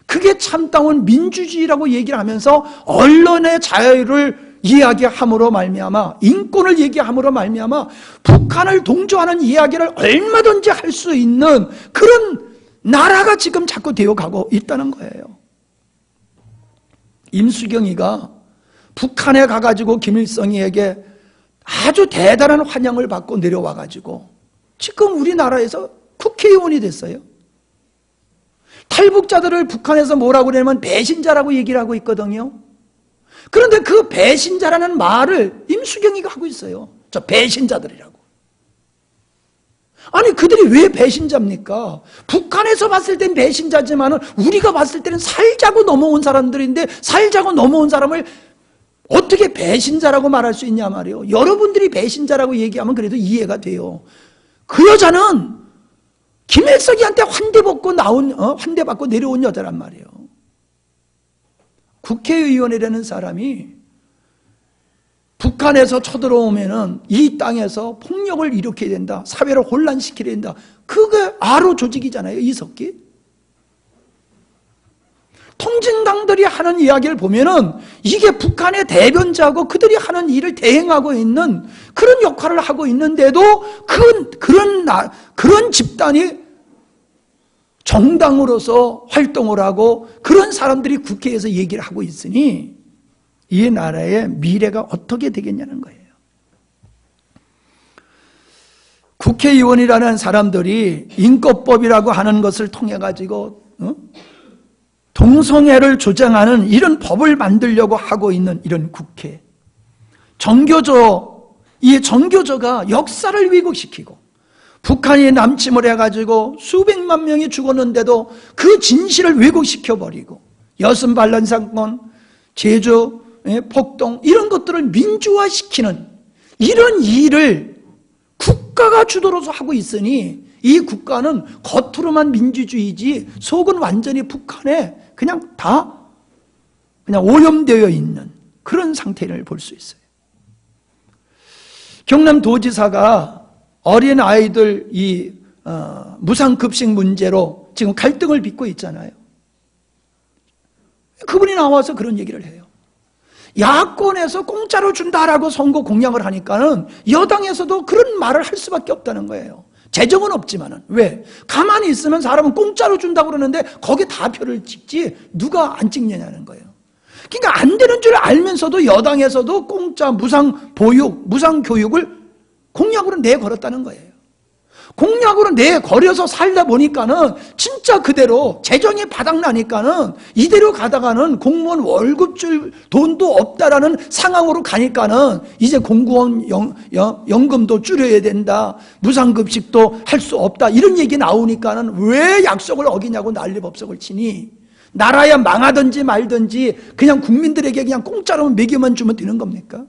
Speaker 1: 그게 참다운 민주주의라고 얘기를 하면서 언론의 자유를 이야기함으로 말미암아, 인권을 얘기함으로 말미암아 북한을 동조하는 이야기를 얼마든지 할 수 있는 그런 나라가 지금 자꾸 되어가고 있다는 거예요. 임수경이가 북한에 가가지고 김일성이에게 아주 대단한 환영을 받고 내려와가지고 지금 우리나라에서 국회의원이 됐어요. 탈북자들을 북한에서 뭐라고 그러냐면 배신자라고 얘기를 하고 있거든요. 그런데 그 배신자라는 말을 임수경이가 하고 있어요. 저 배신자들이라고. 아니, 그들이 왜 배신자입니까? 북한에서 봤을 땐 배신자지만 우리가 봤을 때는 살자고 넘어온 사람들인데, 살자고 넘어온 사람을 어떻게 배신자라고 말할 수 있냐 말이에요. 여러분들이 배신자라고 얘기하면 그래도 이해가 돼요. 그 여자는 김일성이한테 환대받고 내려온 여자란 말이에요. 국회의원이라는 사람이 북한에서 쳐들어오면은 이 땅에서 폭력을 일으켜야 된다, 사회를 혼란시켜야 된다. 그게 아로 조직이잖아요, 이석기. 통진당들이 하는 이야기를 보면은 이게 북한의 대변자고 그들이 하는 일을 대행하고 있는 그런 역할을 하고 있는데도 그런 집단이 정당으로서 활동을 하고 그런 사람들이 국회에서 얘기를 하고 있으니 이 나라의 미래가 어떻게 되겠냐는 거예요. 국회의원이라는 사람들이 인권법이라고 하는 것을 통해 가지고 동성애를 조장하는 이런 법을 만들려고 하고 있는 이런 국회, 이 정교조가 역사를 왜곡시키고 북한이 남침을 해가지고 수백만 명이 죽었는데도 그 진실을 왜곡시켜버리고 여순반란 사건, 제주 폭동 이런 것들을 민주화시키는 이런 일을 국가가 주도로서 하고 있으니 이 국가는 겉으로만 민주주의지 속은 완전히 북한에 그냥 오염되어 있는 그런 상태를 볼 수 있어요. 경남도지사가 어린 아이들 무상급식 문제로 지금 갈등을 빚고 있잖아요. 그분이 나와서 그런 얘기를 해요. 야권에서 공짜로 준다라고 선거 공약을 하니까는 여당에서도 그런 말을 할 수밖에 없다는 거예요. 재정은 없지만은. 왜? 가만히 있으면 사람은 공짜로 준다고 그러는데 거기에 다 표를 찍지 누가 안 찍느냐는 거예요. 그러니까 안 되는 줄 알면서도 여당에서도 공짜 무상 보육, 무상 교육을 공약으로 내걸었다는 거예요. 공약으로 내걸여서 살다 보니까는 진짜 그대로 재정이 바닥나니까는 이대로 가다가는 공무원 월급 줄 돈도 없다라는 상황으로 가니까는 이제 공무원 연금도 줄여야 된다, 무상급식도 할 수 없다, 이런 얘기 나오니까는 왜 약속을 어기냐고 난리법석을 치니, 나라야 망하든지 말든지 그냥 국민들에게 그냥 공짜로 먹여만 주면 되는 겁니까?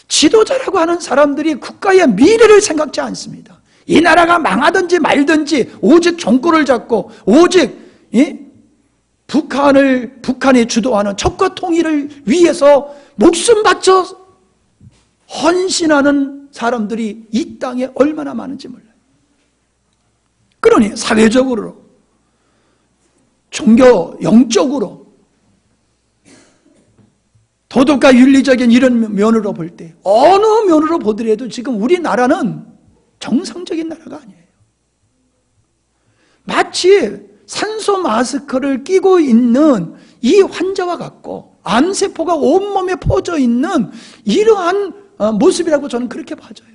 Speaker 1: 지도자라고 하는 사람들이 국가의 미래를 생각지 않습니다. 이 나라가 망하든지 말든지 오직 정권을 잡고 오직 북한이 주도하는 적과 통일을 위해서 목숨 바쳐 헌신하는 사람들이 이 땅에 얼마나 많은지 몰라요. 그러니 사회적으로, 종교, 영적으로, 도덕과 윤리적인 이런 면으로 볼 때, 어느 면으로 보더라도 지금 우리나라는 정상적인 나라가 아니에요. 마치 산소 마스크를 끼고 있는 이 환자와 같고 암세포가 온몸에 퍼져 있는 이러한 모습이라고 저는 그렇게 봐져요.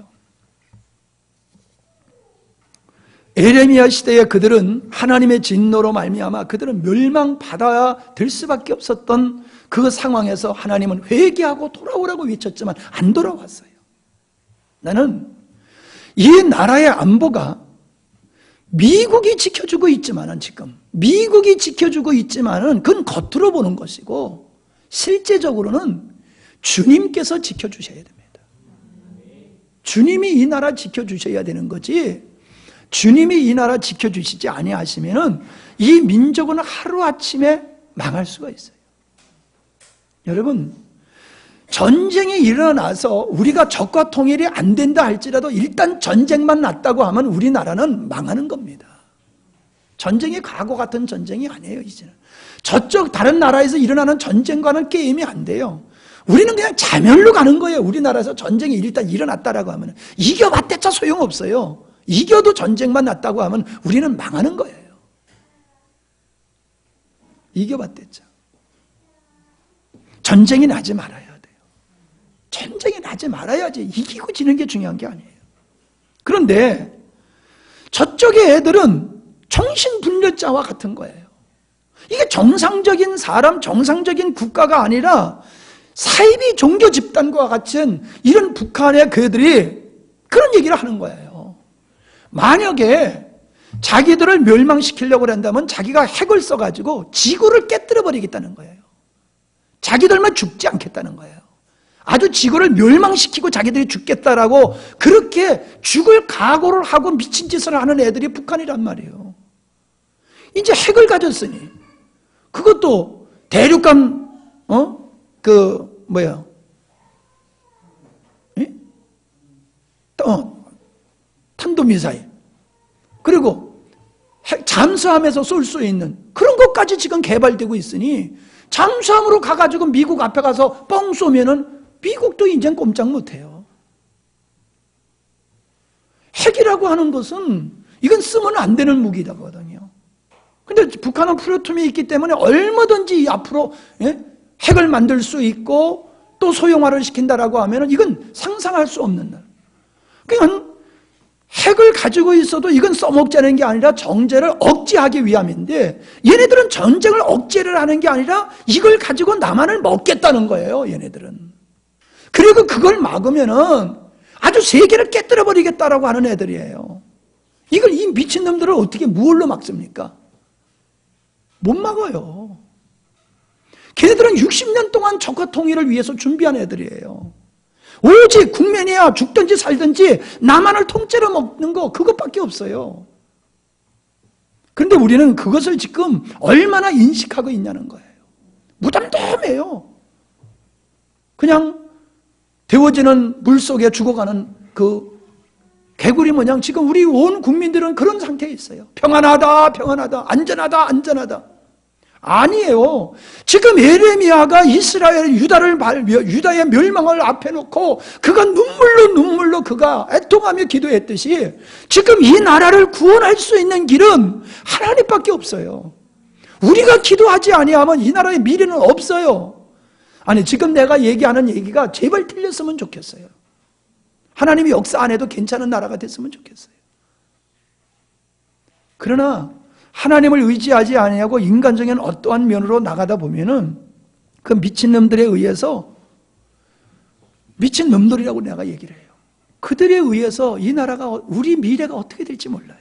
Speaker 1: 에레미야 시대에 그들은 하나님의 진노로 말미암아 그들은 멸망받아야 될 수밖에 없었던 그 상황에서 하나님은 회개하고 돌아오라고 외쳤지만 안 돌아왔어요. 나는 이 나라의 안보가 미국이 지켜주고 있지만은, 지금 미국이 지켜주고 있지만은 그건 겉으로 보는 것이고 실제적으로는 주님께서 지켜주셔야 됩니다. 주님이 이 나라 지켜주셔야 되는 거지, 주님이 이 나라 지켜주시지 아니하시면은 이 민족은 하루아침에 망할 수가 있어요. 여러분, 전쟁이 일어나서 우리가 적과 통일이 안 된다 할지라도 일단 전쟁만 났다고 하면 우리나라는 망하는 겁니다. 전쟁이 과거 같은 전쟁이 아니에요. 이제는 저쪽 다른 나라에서 일어나는 전쟁과는 게임이 안 돼요. 우리는 그냥 자멸로 가는 거예요. 우리나라에서 전쟁이 일단 일어났다라고 하면 이겨봤대자 소용없어요. 이겨도 전쟁만 났다고 하면 우리는 망하는 거예요. 이겨봤대자. 전쟁이 나지 말아야 돼요. 전쟁이 나지 말아야지. 이기고 지는 게 중요한 게 아니에요. 그런데 저쪽의 애들은 정신분열자와 같은 거예요. 이게 정상적인 사람, 정상적인 국가가 아니라 사이비 종교 집단과 같은 이런 북한의 그들이 그런 얘기를 하는 거예요. 만약에 자기들을 멸망시키려고 한다면 자기가 핵을 써가지고 지구를 깨뜨려 버리겠다는 거예요. 자기들만 죽지 않겠다는 거예요. 아주 지구를 멸망시키고 자기들이 죽겠다라고 그렇게 죽을 각오를 하고 미친 짓을 하는 애들이 북한이란 말이에요. 이제 핵을 가졌으니 그것도 대륙간 탄도미사일, 그리고 잠수함에서 쏠 수 있는 그런 것까지 지금 개발되고 있으니 잠수함으로 가가지고 미국 앞에 가서 뻥 쏘면은 미국도 이젠 꼼짝 못해요. 핵이라고 하는 것은 이건 쓰면 안 되는 무기거든요. 근데 북한은 플루토늄이 있기 때문에 얼마든지 앞으로 핵을 만들 수 있고 또 소형화를 시킨다라고 하면은 이건 상상할 수 없는 날. 그러니까 핵을 가지고 있어도 이건 써먹자는 게 아니라 정제를 억제하기 위함인데, 얘네들은 전쟁을 억제를 하는 게 아니라 이걸 가지고 남한을 먹겠다는 거예요, 얘네들은. 그리고 그걸 막으면은 아주 세계를 깨뜨려 버리겠다라고 하는 애들이에요. 이걸 이 미친놈들을 어떻게 무얼로 막습니까? 못 막아요. 걔네들은 60년 동안 적화 통일을 위해서 준비한 애들이에요. 오직 국면이야 죽든지 살든지 남한을 통째로 먹는 거, 그것밖에 없어요. 그런데 우리는 그것을 지금 얼마나 인식하고 있냐는 거예요. 무덤덤해요. 그냥 데워지는 물속에 죽어가는 그 개구리 모양 지금 우리 온 국민들은 그런 상태에 있어요. 평안하다, 평안하다, 안전하다, 안전하다. 아니에요. 지금 에레미야가 이스라엘, 유다의 멸망을 앞에 놓고 그가 눈물로 그가 애통하며 기도했듯이 지금 이 나라를 구원할 수 있는 길은 하나님밖에 없어요. 우리가 기도하지 아니하면 이 나라의 미래는 없어요. 아니, 지금 내가 얘기하는 얘기가 제발 틀렸으면 좋겠어요. 하나님이 역사 안 해도 괜찮은 나라가 됐으면 좋겠어요. 그러나 하나님을 의지하지 아니하고 인간적인 어떠한 면으로 나가다 보면은 그 미친놈들에 의해서, 미친놈들이라고 내가 얘기를 해요. 그들에 의해서 이 나라가, 우리 미래가 어떻게 될지 몰라요.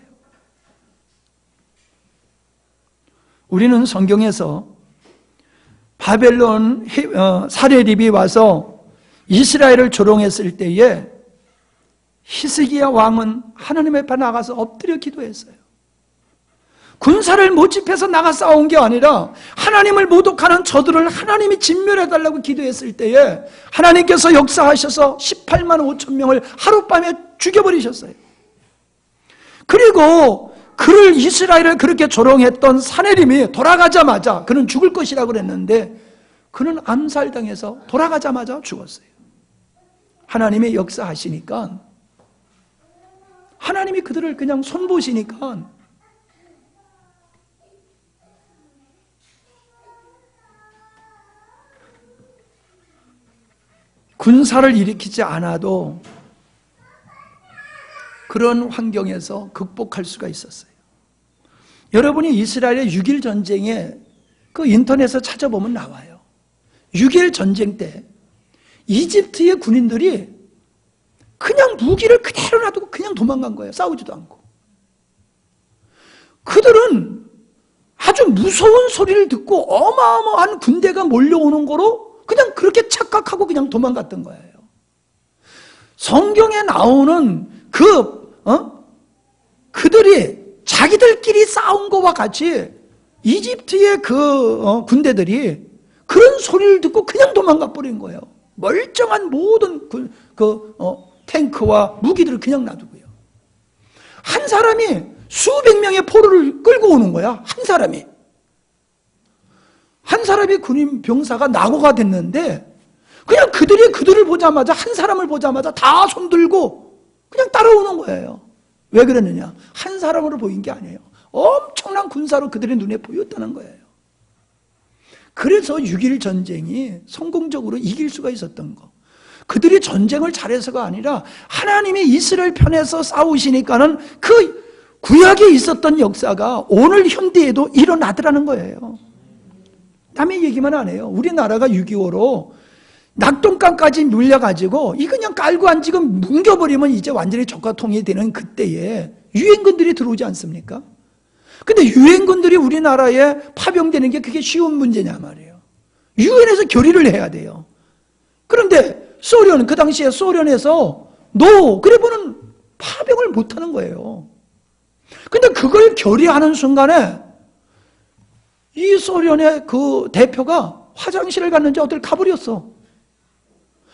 Speaker 1: 우리는 성경에서 바벨론 사레립이 와서 이스라엘을 조롱했을 때에 히스기야 왕은 하나님 앞에 나가서 엎드려 기도했어요. 군사를 모집해서 나가 싸운 게 아니라 하나님을 모독하는 저들을 하나님이 진멸해달라고 기도했을 때에 하나님께서 역사하셔서 18만 5천 명을 하룻밤에 죽여버리셨어요. 그리고 그를, 이스라엘을 그렇게 조롱했던 사네림이 돌아가자마자, 그는 죽을 것이라고 그랬는데 그는 암살당해서 돌아가자마자 죽었어요. 하나님의 역사하시니까, 하나님이 그들을 그냥 손보시니까 군사를 일으키지 않아도 그런 환경에서 극복할 수가 있었어요. 여러분이 이스라엘의 6.1 전쟁에 그 인터넷에서 찾아보면 나와요. 6.1 전쟁 때 이집트의 군인들이 그냥 무기를 그대로 놔두고 그냥 도망간 거예요. 싸우지도 않고. 그들은 아주 무서운 소리를 듣고 어마어마한 군대가 몰려오는 거로 그냥 그렇게 착각하고 그냥 도망갔던 거예요. 성경에 나오는 그들이 자기들끼리 싸운 것과 같이 이집트의 군대들이 그런 소리를 듣고 그냥 도망가 버린 거예요. 멀쩡한 모든 탱크와 무기들을 그냥 놔두고요. 한 사람이 수백 명의 포로를 끌고 오는 거야. 한 사람이 군인 병사가 낙오가 됐는데 그냥 그들을 보자마자, 한 사람을 보자마자 다 손들고 그냥 따라오는 거예요. 왜 그랬느냐? 한 사람으로 보인 게 아니에요. 엄청난 군사로 그들의 눈에 보였다는 거예요. 그래서 6.1 전쟁이 성공적으로 이길 수가 있었던 거. 그들이 전쟁을 잘해서가 아니라 하나님이 이스라엘 편에서 싸우시니까는 그 구약에 있었던 역사가 오늘 현대에도 일어나더라는 거예요. 남의 얘기만 안 해요. 우리나라가 6.25로 낙동강까지 물려가지고 이 그냥 깔고 앉고 뭉겨버리면 이제 완전히 적화통일이 되는 그때에 유엔군들이 들어오지 않습니까? 근데 유엔군들이 우리나라에 파병되는 게 그게 쉬운 문제냐 말이에요. 유엔에서 결의를 해야 돼요. 그런데 그 당시에 소련에서 그래보는 파병을 못하는 거예요. 근데 그걸 결의하는 순간에 이 소련의 그 대표가 화장실을 갔는지 어딜 가버렸어.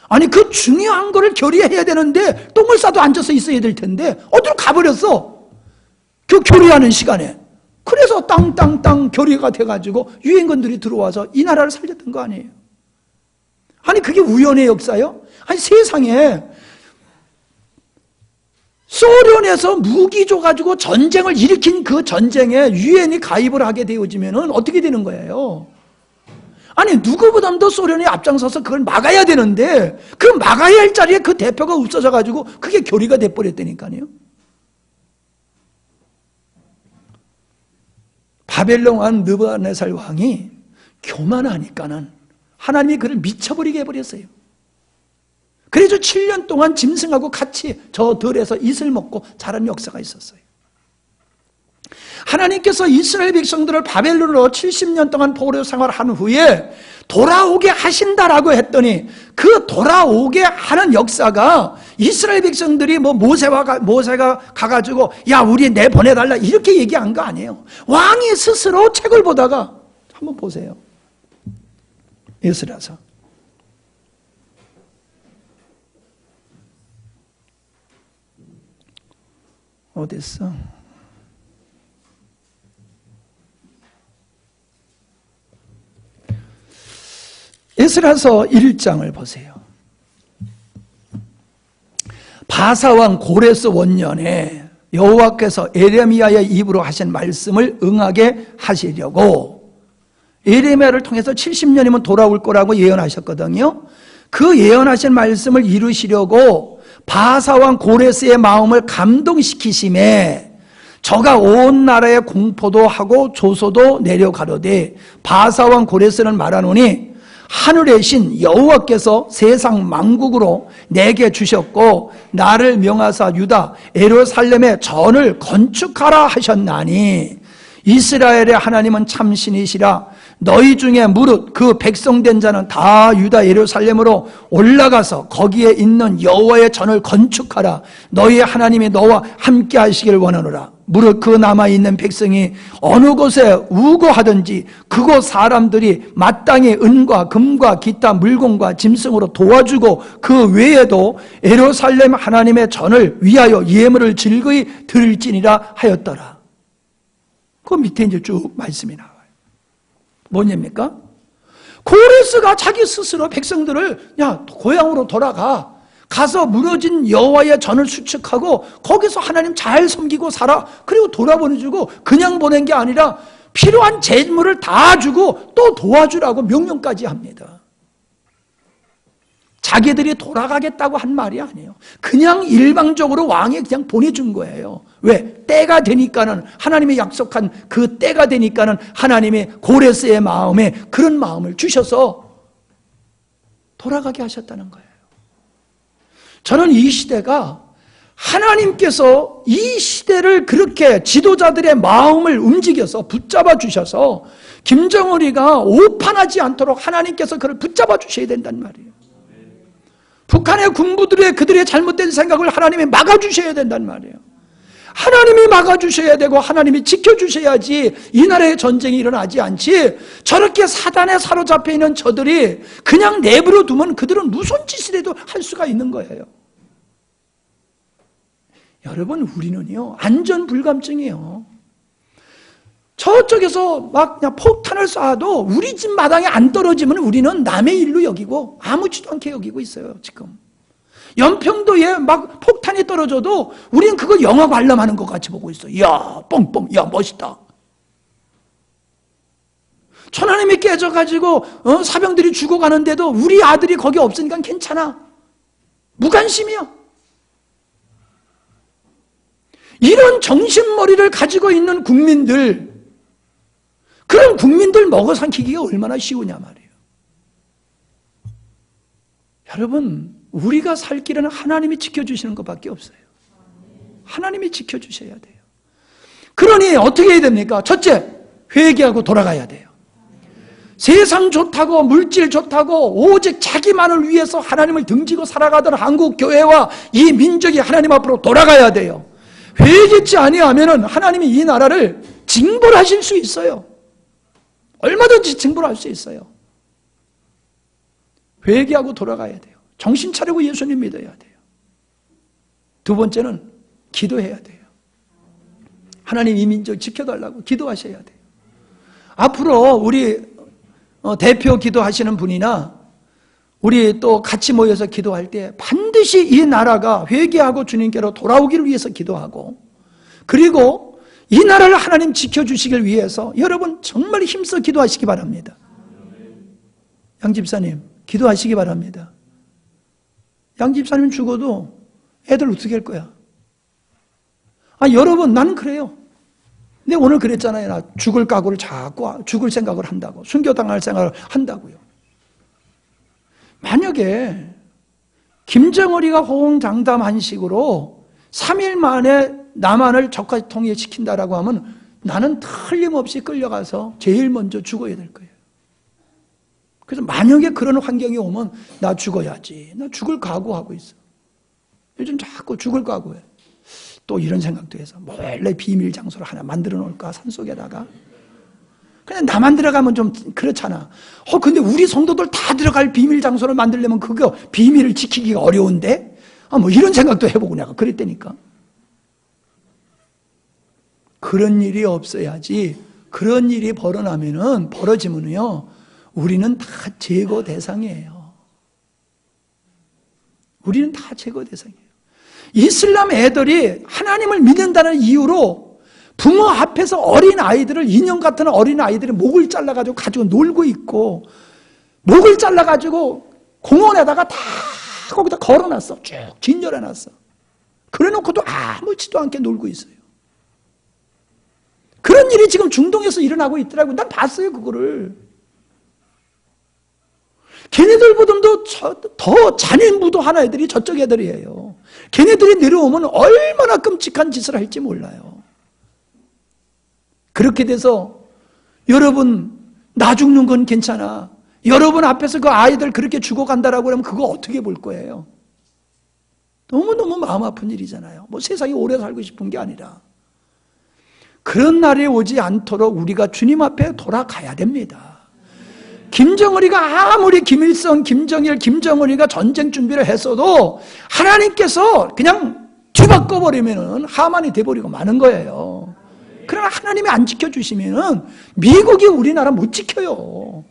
Speaker 1: 아니 그 중요한 거를 결의해야 되는데 똥을 싸도 앉아서 있어야 될 텐데 어디로 가버렸어. 그 결의하는 시간에. 그래서 땅땅땅 결의가 돼가지고 유엔군들이 들어와서 이 나라를 살렸던 거 아니에요. 아니 그게 우연의 역사요? 아니 세상에 소련에서 무기 줘가지고 전쟁을 일으킨 그 전쟁에 유엔이 가입을 하게 되어지면 어떻게 되는 거예요? 아니 누구보다도 소련이 앞장서서 그걸 막아야 되는데 그 막아야 할 자리에 그 대표가 없어져가지고 그게 결의가 돼버렸다니까요. 바벨론 왕 느부갓네살 왕이 교만하니까는 하나님이 그를 미쳐버리게 해버렸어요. 그래서 7년 동안 짐승하고 같이 저 들에서 이슬 먹고 자란 역사가 있었어요. 하나님께서 이스라엘 백성들을 바벨론으로 70년 동안 포로 생활한 후에 돌아오게 하신다라고 했더니 그 돌아오게 하는 역사가 이스라엘 백성들이 모세가 가가지고 야 우리 내보내달라 이렇게 얘기한 거 아니에요. 왕이 스스로 책을 보다가 한번 보세요. 에스라서 어딨어? 에스라서 1장을 보세요. 바사왕 고레스 원년에 여호와께서 에레미야의 입으로 하신 말씀을 응하게 하시려고 에레미야를 통해서 70년이면 돌아올 거라고 예언하셨거든요. 그 예언하신 말씀을 이루시려고 바사왕 고레스의 마음을 감동시키심에 저가 온 나라에 공포도 하고 조소도 내려가로되 바사왕 고레스는 말하노니 하늘의 신 여호와께서 세상 만국으로 내게 주셨고 나를 명하사 유다 예루살렘에 전을 건축하라 하셨나니 이스라엘의 하나님은 참신이시라. 너희 중에 무릇 그 백성된 자는 다 유다 예루살렘으로 올라가서 거기에 있는 여호와의 전을 건축하라. 너희의 하나님이 너와 함께 하시길 원하노라. 무릇 그 남아있는 백성이 어느 곳에 우거하든지 그곳 사람들이 마땅히 은과 금과 기타 물건과 짐승으로 도와주고 그 외에도 예루살렘 하나님의 전을 위하여 예물을 즐거이 드릴지니라 하였더라. 그 밑에 이제 쭉 말씀이 나와요. 뭐냐입니까? 고레스가 자기 스스로 백성들을 야 고향으로 돌아가 가서 무너진 여호와의 전을 수축하고 거기서 하나님 잘 섬기고 살아. 그리고 돌아보내주고 그냥 보낸 게 아니라 필요한 재물을 다 주고 또 도와주라고 명령까지 합니다. 자기들이 돌아가겠다고 한 말이 아니에요. 그냥 일방적으로 왕이 그냥 보내준 거예요. 왜? 때가 되니까는 하나님이 약속한 그 때가 되니까는 하나님이 고레스의 마음에 그런 마음을 주셔서 돌아가게 하셨다는 거예요. 저는 이 시대가 하나님께서 이 시대를 그렇게 지도자들의 마음을 움직여서 붙잡아 주셔서 김정은이가 오판하지 않도록 하나님께서 그를 붙잡아 주셔야 된단 말이에요. 북한의 군부들의 그들의 잘못된 생각을 하나님이 막아주셔야 된단 말이에요. 하나님이 막아주셔야 되고 하나님이 지켜주셔야지 이 나라의 전쟁이 일어나지 않지. 저렇게 사단에 사로잡혀 있는 저들이 그냥 내버려 두면 그들은 무슨 짓을 해도 할 수가 있는 거예요. 여러분, 우리는요 안전 불감증이에요. 저쪽에서 막 그냥 폭탄을 쏴도 우리 집 마당에 안 떨어지면 우리는 남의 일로 여기고 아무렇지도 않게 여기고 있어요. 지금 연평도에 막 폭탄이 떨어져도 우리는 그거 영화 관람하는 것 같이 보고 있어요. 야 뻥뻥, 야 멋있다. 천안함이 깨져가지고 사병들이 죽어가는데도 우리 아들이 거기 없으니까 괜찮아. 무관심이야. 이런 정신머리를 가지고 있는 국민들, 그런 국민들 먹어 삼키기가 얼마나 쉬우냐 말이에요. 여러분, 우리가 살 길은 하나님이 지켜주시는 것밖에 없어요. 하나님이 지켜주셔야 돼요. 그러니 어떻게 해야 됩니까? 첫째, 회개하고 돌아가야 돼요. 세상 좋다고 물질 좋다고 오직 자기만을 위해서 하나님을 등지고 살아가던 한국 교회와 이 민족이 하나님 앞으로 돌아가야 돼요. 회개치 아니하면 하나님이 이 나라를 징벌하실 수 있어요. 얼마든지 징벌할 수 있어요. 회개하고 돌아가야 돼요. 정신 차리고 예수님 믿어야 돼요. 두 번째는 기도해야 돼요. 하나님 이 민족 지켜달라고 기도하셔야 돼요. 앞으로 우리 대표 기도하시는 분이나 우리 또 같이 모여서 기도할 때 반드시 이 나라가 회개하고 주님께로 돌아오기를 위해서 기도하고, 그리고 이 나라를 하나님 지켜주시길 위해서 여러분 정말 힘써 기도하시기 바랍니다. 양 집사님 기도하시기 바랍니다. 양 집사님 죽어도 애들 어떻게 할 거야? 여러분 나는 그래요. 근데 오늘 그랬잖아요. 나 죽을 각오를 자꾸 죽을 생각을 한다고, 순교당할 생각을 한다고요. 만약에 김정은이가 호응장담한 식으로 3일 만에 남한을 적과 통일시킨다라고 하면 나는 틀림없이 끌려가서 제일 먼저 죽어야 될 거예요. 그래서 만약에 그런 환경이 오면 나 죽어야지. 나 죽을 각오하고 있어. 요즘 자꾸 죽을 각오해. 또 이런 생각도 해서 몰래 비밀 장소를 하나 만들어 놓을까, 산속에다가. 그냥 나만 들어가면 좀 그렇잖아. 근데 우리 성도들 다 들어갈 비밀 장소를 만들려면 그거 비밀을 지키기가 어려운데? 뭐 이런 생각도 해보고 내가 그랬다니까. 그런 일이 없어야지. 그런 일이 벌어지면요, 우리는 다 제거 대상이에요. 우리는 다 제거 대상이에요. 이슬람 애들이 하나님을 믿는다는 이유로 부모 앞에서 어린 아이들을, 인형 같은 어린 아이들이 목을 잘라가지고 놀고 있고, 목을 잘라가지고 공원에다가 다 거기다 걸어놨어. 쭉 진열해놨어. 그래놓고도 아무렇지도 않게 놀고 있어요. 그런 일이 지금 중동에서 일어나고 있더라고요. 난 봤어요, 그거를. 걔네들보다도 더 잔인무도한 애들이 저쪽 애들이에요. 걔네들이 내려오면 얼마나 끔찍한 짓을 할지 몰라요. 그렇게 돼서 여러분 나 죽는 건 괜찮아. 여러분 앞에서 그 아이들 그렇게 죽어간다라고 하면 그거 어떻게 볼 거예요? 너무너무 마음 아픈 일이잖아요. 뭐 세상에 오래 살고 싶은 게 아니라. 그런 날이 오지 않도록 우리가 주님 앞에 돌아가야 됩니다. 김정은이가 아무리 김일성, 김정일, 김정은이가 전쟁 준비를 했어도 하나님께서 그냥 뒤바꿔버리면 하만이 돼버리고 마는 거예요. 그러나 하나님이 안 지켜주시면 미국이 우리나라 못 지켜요.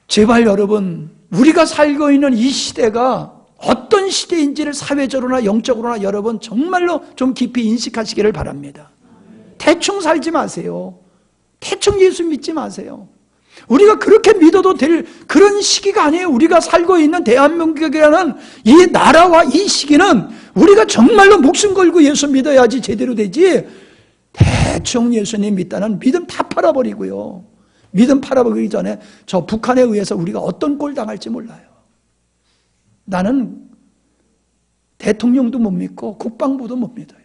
Speaker 1: 제발 여러분, 우리가 살고 있는 이 시대가 어떤 시대인지를 사회적으로나 영적으로나 여러분 정말로 좀 깊이 인식하시기를 바랍니다. 대충 살지 마세요. 대충 예수 믿지 마세요. 우리가 그렇게 믿어도 될 그런 시기가 아니에요. 우리가 살고 있는 대한민국이라는 이 나라와 이 시기는 우리가 정말로 목숨 걸고 예수 믿어야지 제대로 되지, 대충 예수님 믿다는 믿음 다 팔아버리고요. 믿음 팔아버리기 전에 저 북한에 의해서 우리가 어떤 꼴 당할지 몰라요. 나는 대통령도 못 믿고 국방부도 못 믿어요.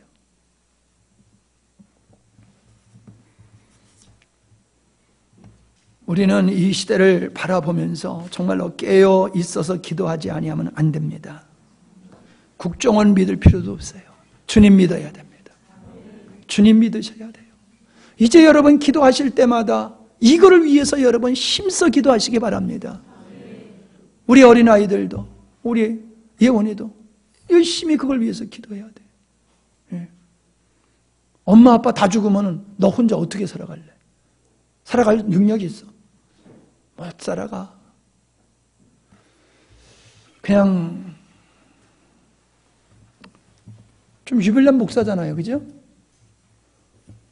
Speaker 1: 우리는 이 시대를 바라보면서 정말로 깨어 있어서 기도하지 아니하면 안 됩니다. 국정원 믿을 필요도 없어요. 주님 믿어야 됩니다. 주님 믿으셔야 돼요. 이제 여러분 기도하실 때마다 이거를 위해서 여러분 힘써 기도하시기 바랍니다. 우리 어린아이들도 우리 예원이도 열심히 그걸 위해서 기도해야 돼. 예. 엄마 아빠 다 죽으면 너 혼자 어떻게 살아갈래? 살아갈 능력이 있어? 못 살아가. 그냥 좀 유별난 목사잖아요, 그죠?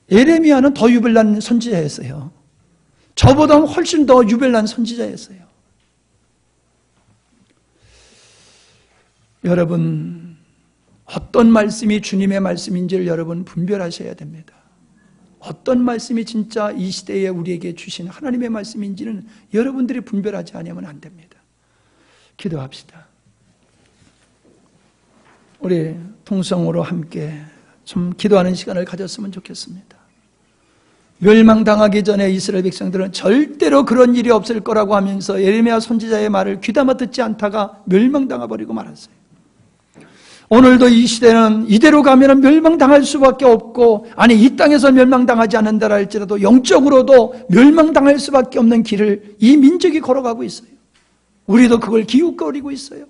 Speaker 1: 예레미야는 더 유별난 선지자였어요. 저보다 훨씬 더 유별난 선지자였어요. 여러분, 어떤 말씀이 주님의 말씀인지를 여러분 분별하셔야 됩니다. 어떤 말씀이 진짜 이 시대에 우리에게 주신 하나님의 말씀인지는 여러분들이 분별하지 않으면 안 됩니다. 기도합시다. 우리 통성으로 함께 좀 기도하는 시간을 가졌으면 좋겠습니다. 멸망당하기 전에 이스라엘 백성들은 절대로 그런 일이 없을 거라고 하면서 예레미야 선지자의 말을 귀담아 듣지 않다가 멸망당해버리고 말았어요. 오늘도 이 시대는 이대로 가면 멸망당할 수밖에 없고, 아니 이 땅에서 멸망당하지 않는다 할지라도 영적으로도 멸망당할 수밖에 없는 길을 이 민족이 걸어가고 있어요. 우리도 그걸 기웃거리고 있어요.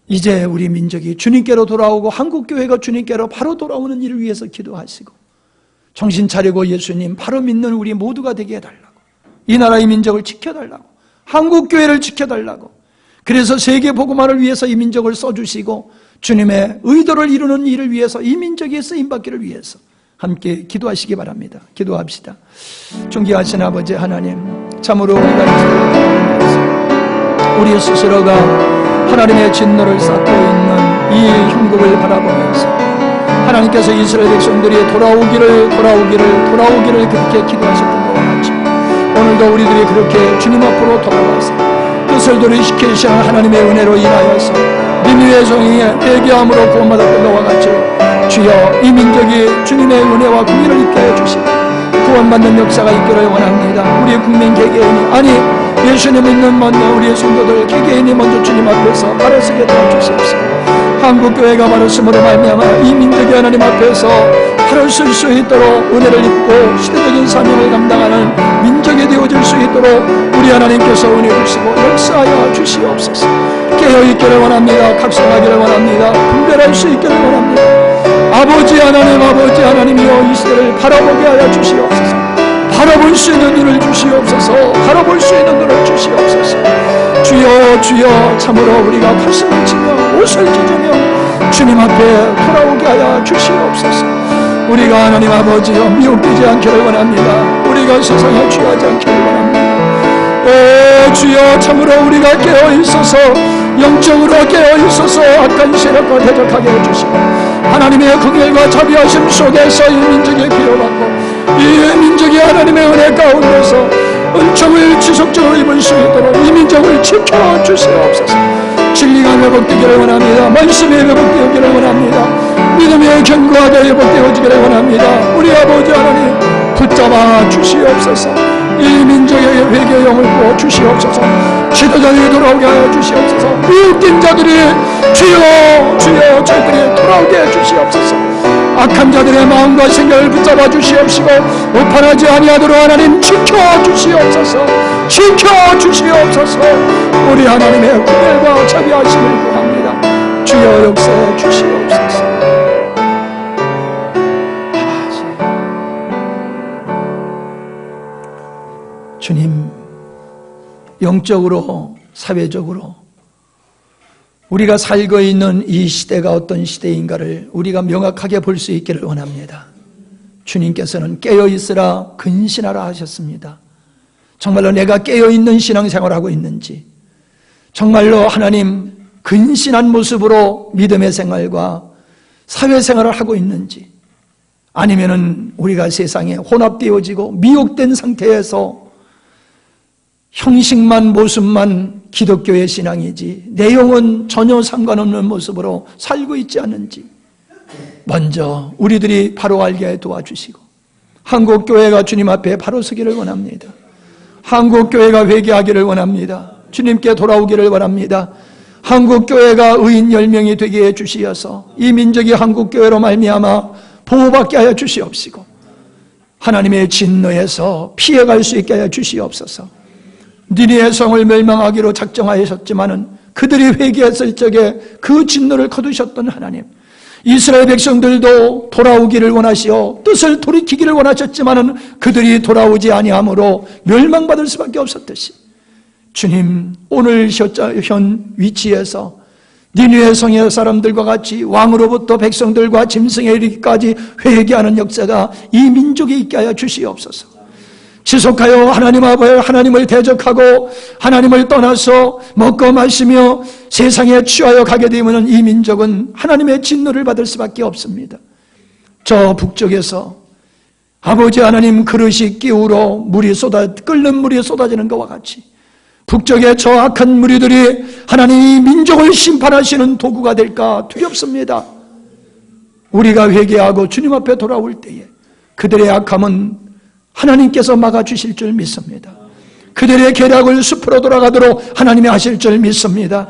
Speaker 1: 이제 우리 민족이 주님께로 돌아오고 한국교회가 주님께로 바로 돌아오는 일을 위해서 기도하시고, 정신 차리고 예수님 바로 믿는 우리 모두가 되게 해달라고, 이 나라의 민족을 지켜달라고, 한국교회를 지켜달라고, 그래서 세계 복음화를 위해서 이 민족을 써주시고 주님의 의도를 이루는 일을 위해서 이 민족이 쓰임받기를 위해서 함께 기도하시기 바랍니다. 기도합시다. 존귀하신 아버지 하나님, 참으로 우리가 우리 스스로가 하나님의 진노를 쌓고 있는 이 형국을 바라보면서 하나님께서 이스라엘 백성들이 돌아오기를 그렇게 기도하셨던 것과 같이 오늘도 우리들이 그렇게 주님 앞으로 돌아와서 뜻을 돌이키시는 하나님의 은혜로 인하여서 니느웨 성이 회개함으로 구원받았던 것과 같이 주여 이 민족이 주님의 은혜와 긍휼을 입게 해주시고 구원받는 역사가 있기를 원합니다. 우리 국민 개개인이, 아니 예수님 믿는 먼저 우리의 성도들 개개인이 먼저 주님 앞에서 바로 서게 도와주시옵소서. 한국교회가 바로 심으로 말미암아 이 민족이 하나님 앞에서 바로 설 수 있도록 은혜를 입고 시대적인 사명을 감당하는 민족이 되어질 수 있도록 우리 하나님께서 은혜 주시고 역사하여 주시옵소서. 깨어있기를 원합니다. 각성하기를 원합니다. 분별할 수 있기를 원합니다. 아버지 하나님이여 이 시대를 바라보게 하여 주시옵소서. 바라볼 수 있는 눈을 주시옵소서. 바라볼 수 있는 눈을 주시옵소서. 주여 참으로 우리가 가슴을 치며 옷을 찢으며 주님 앞에 돌아오게 하여 주시옵소서. 우리가 하나님 아버지여 미혹되지 않기를 원합니다. 우리가 세상에 취하지 않기를 원합니다. 주여 참으로 우리가 깨어있어서 영적으로 깨어있어서 악한 세력과 대적하게 해주시고 하나님의 긍휼과 자비하심 속에서 이 민족이 필요받고 이 민족이 하나님의 은혜 가운데서 은총을 지속적으로 입을 수 있도록 이 민족을 지켜주시옵소서. 진리가 회복되기를 원합니다. 말씀이 회복되기를 원합니다. 믿음이 견고하게 회복되어지기를 원합니다. 우리 아버지 하나님 붙잡아 주시옵소서. 이 민족에게 회개의 영을 부어 주시옵소서. 지도자들이 돌아오게 하여 주시옵소서. 미혹된 자들이 주여 주여 저희들이 돌아오게 해 주시옵소서. 악한 자들의 마음과 생각을 붙잡아 주시옵시고 오판하지 아니하도록 하나님 지켜 주시옵소서. 지켜 주시옵소서. 우리 하나님의 긍휼과 자비하심을 구합니다. 주여 역사해 주시옵소서. 주님, 영적으로 사회적으로 우리가 살고 있는 이 시대가 어떤 시대인가를 우리가 명확하게 볼 수 있기를 원합니다. 주님께서는 깨어있으라 근신하라 하셨습니다. 정말로 내가 깨어있는 신앙생활을 하고 있는지, 정말로 하나님 근신한 모습으로 믿음의 생활과 사회생활을 하고 있는지, 아니면은 우리가 세상에 혼합되어지고 미혹된 상태에서 형식만 모습만 기독교의 신앙이지 내용은 전혀 상관없는 모습으로 살고 있지 않은지 먼저 우리들이 바로 알게 도와주시고 한국교회가 주님 앞에 바로 서기를 원합니다. 한국교회가 회개하기를 원합니다. 주님께 돌아오기를 원합니다. 한국교회가 의인 10명이 되게 해주시어서 이 민족이 한국교회로 말미암아 보호받게 하여 주시옵시고 하나님의 진노에서 피해갈 수 있게 하여 주시옵소서. 니느웨의 성을 멸망하기로 작정하셨지만은 그들이 회개했을 적에 그 진노를 거두셨던 하나님, 이스라엘 백성들도 돌아오기를 원하시어 뜻을 돌이키기를 원하셨지만은 그들이 돌아오지 아니함으로 멸망받을 수밖에 없었듯이 주님, 오늘 현 위치에서 니느웨 성의 사람들과 같이 왕으로부터 백성들과 짐승에 이르기까지 회개하는 역사가 이 민족에 있게 하여 주시옵소서. 지속하여 하나님 앞에 하나님을 대적하고 하나님을 떠나서 먹고 마시며 세상에 취하여 가게 되면 이 민족은 하나님의 진노를 받을 수밖에 없습니다. 저 북쪽에서 아버지 하나님 그릇이 기울어 끓는 물이 쏟아지는 것과 같이 북쪽의 저 악한 무리들이 하나님 이 민족을 심판하시는 도구가 될까 두렵습니다. 우리가 회개하고 주님 앞에 돌아올 때에 그들의 악함은 하나님께서 막아주실 줄 믿습니다. 그들의 계략을 숲으로 돌아가도록 하나님이 하실 줄 믿습니다.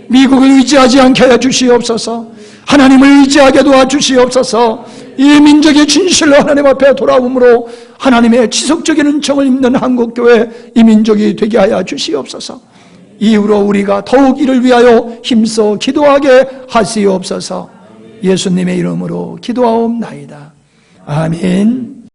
Speaker 1: 미국을 의지하지 않게 하여 주시옵소서. 하나님을 의지하게 도와주시옵소서. 이 민족의 진실로 하나님 앞에 돌아옴으로 하나님의 지속적인 은총을 입는 한국교회 이 민족이 되게 하여 주시옵소서. 이후로 우리가 더욱 이를 위하여 힘써 기도하게 하시옵소서. 예수님의 이름으로 기도하옵나이다. 아멘.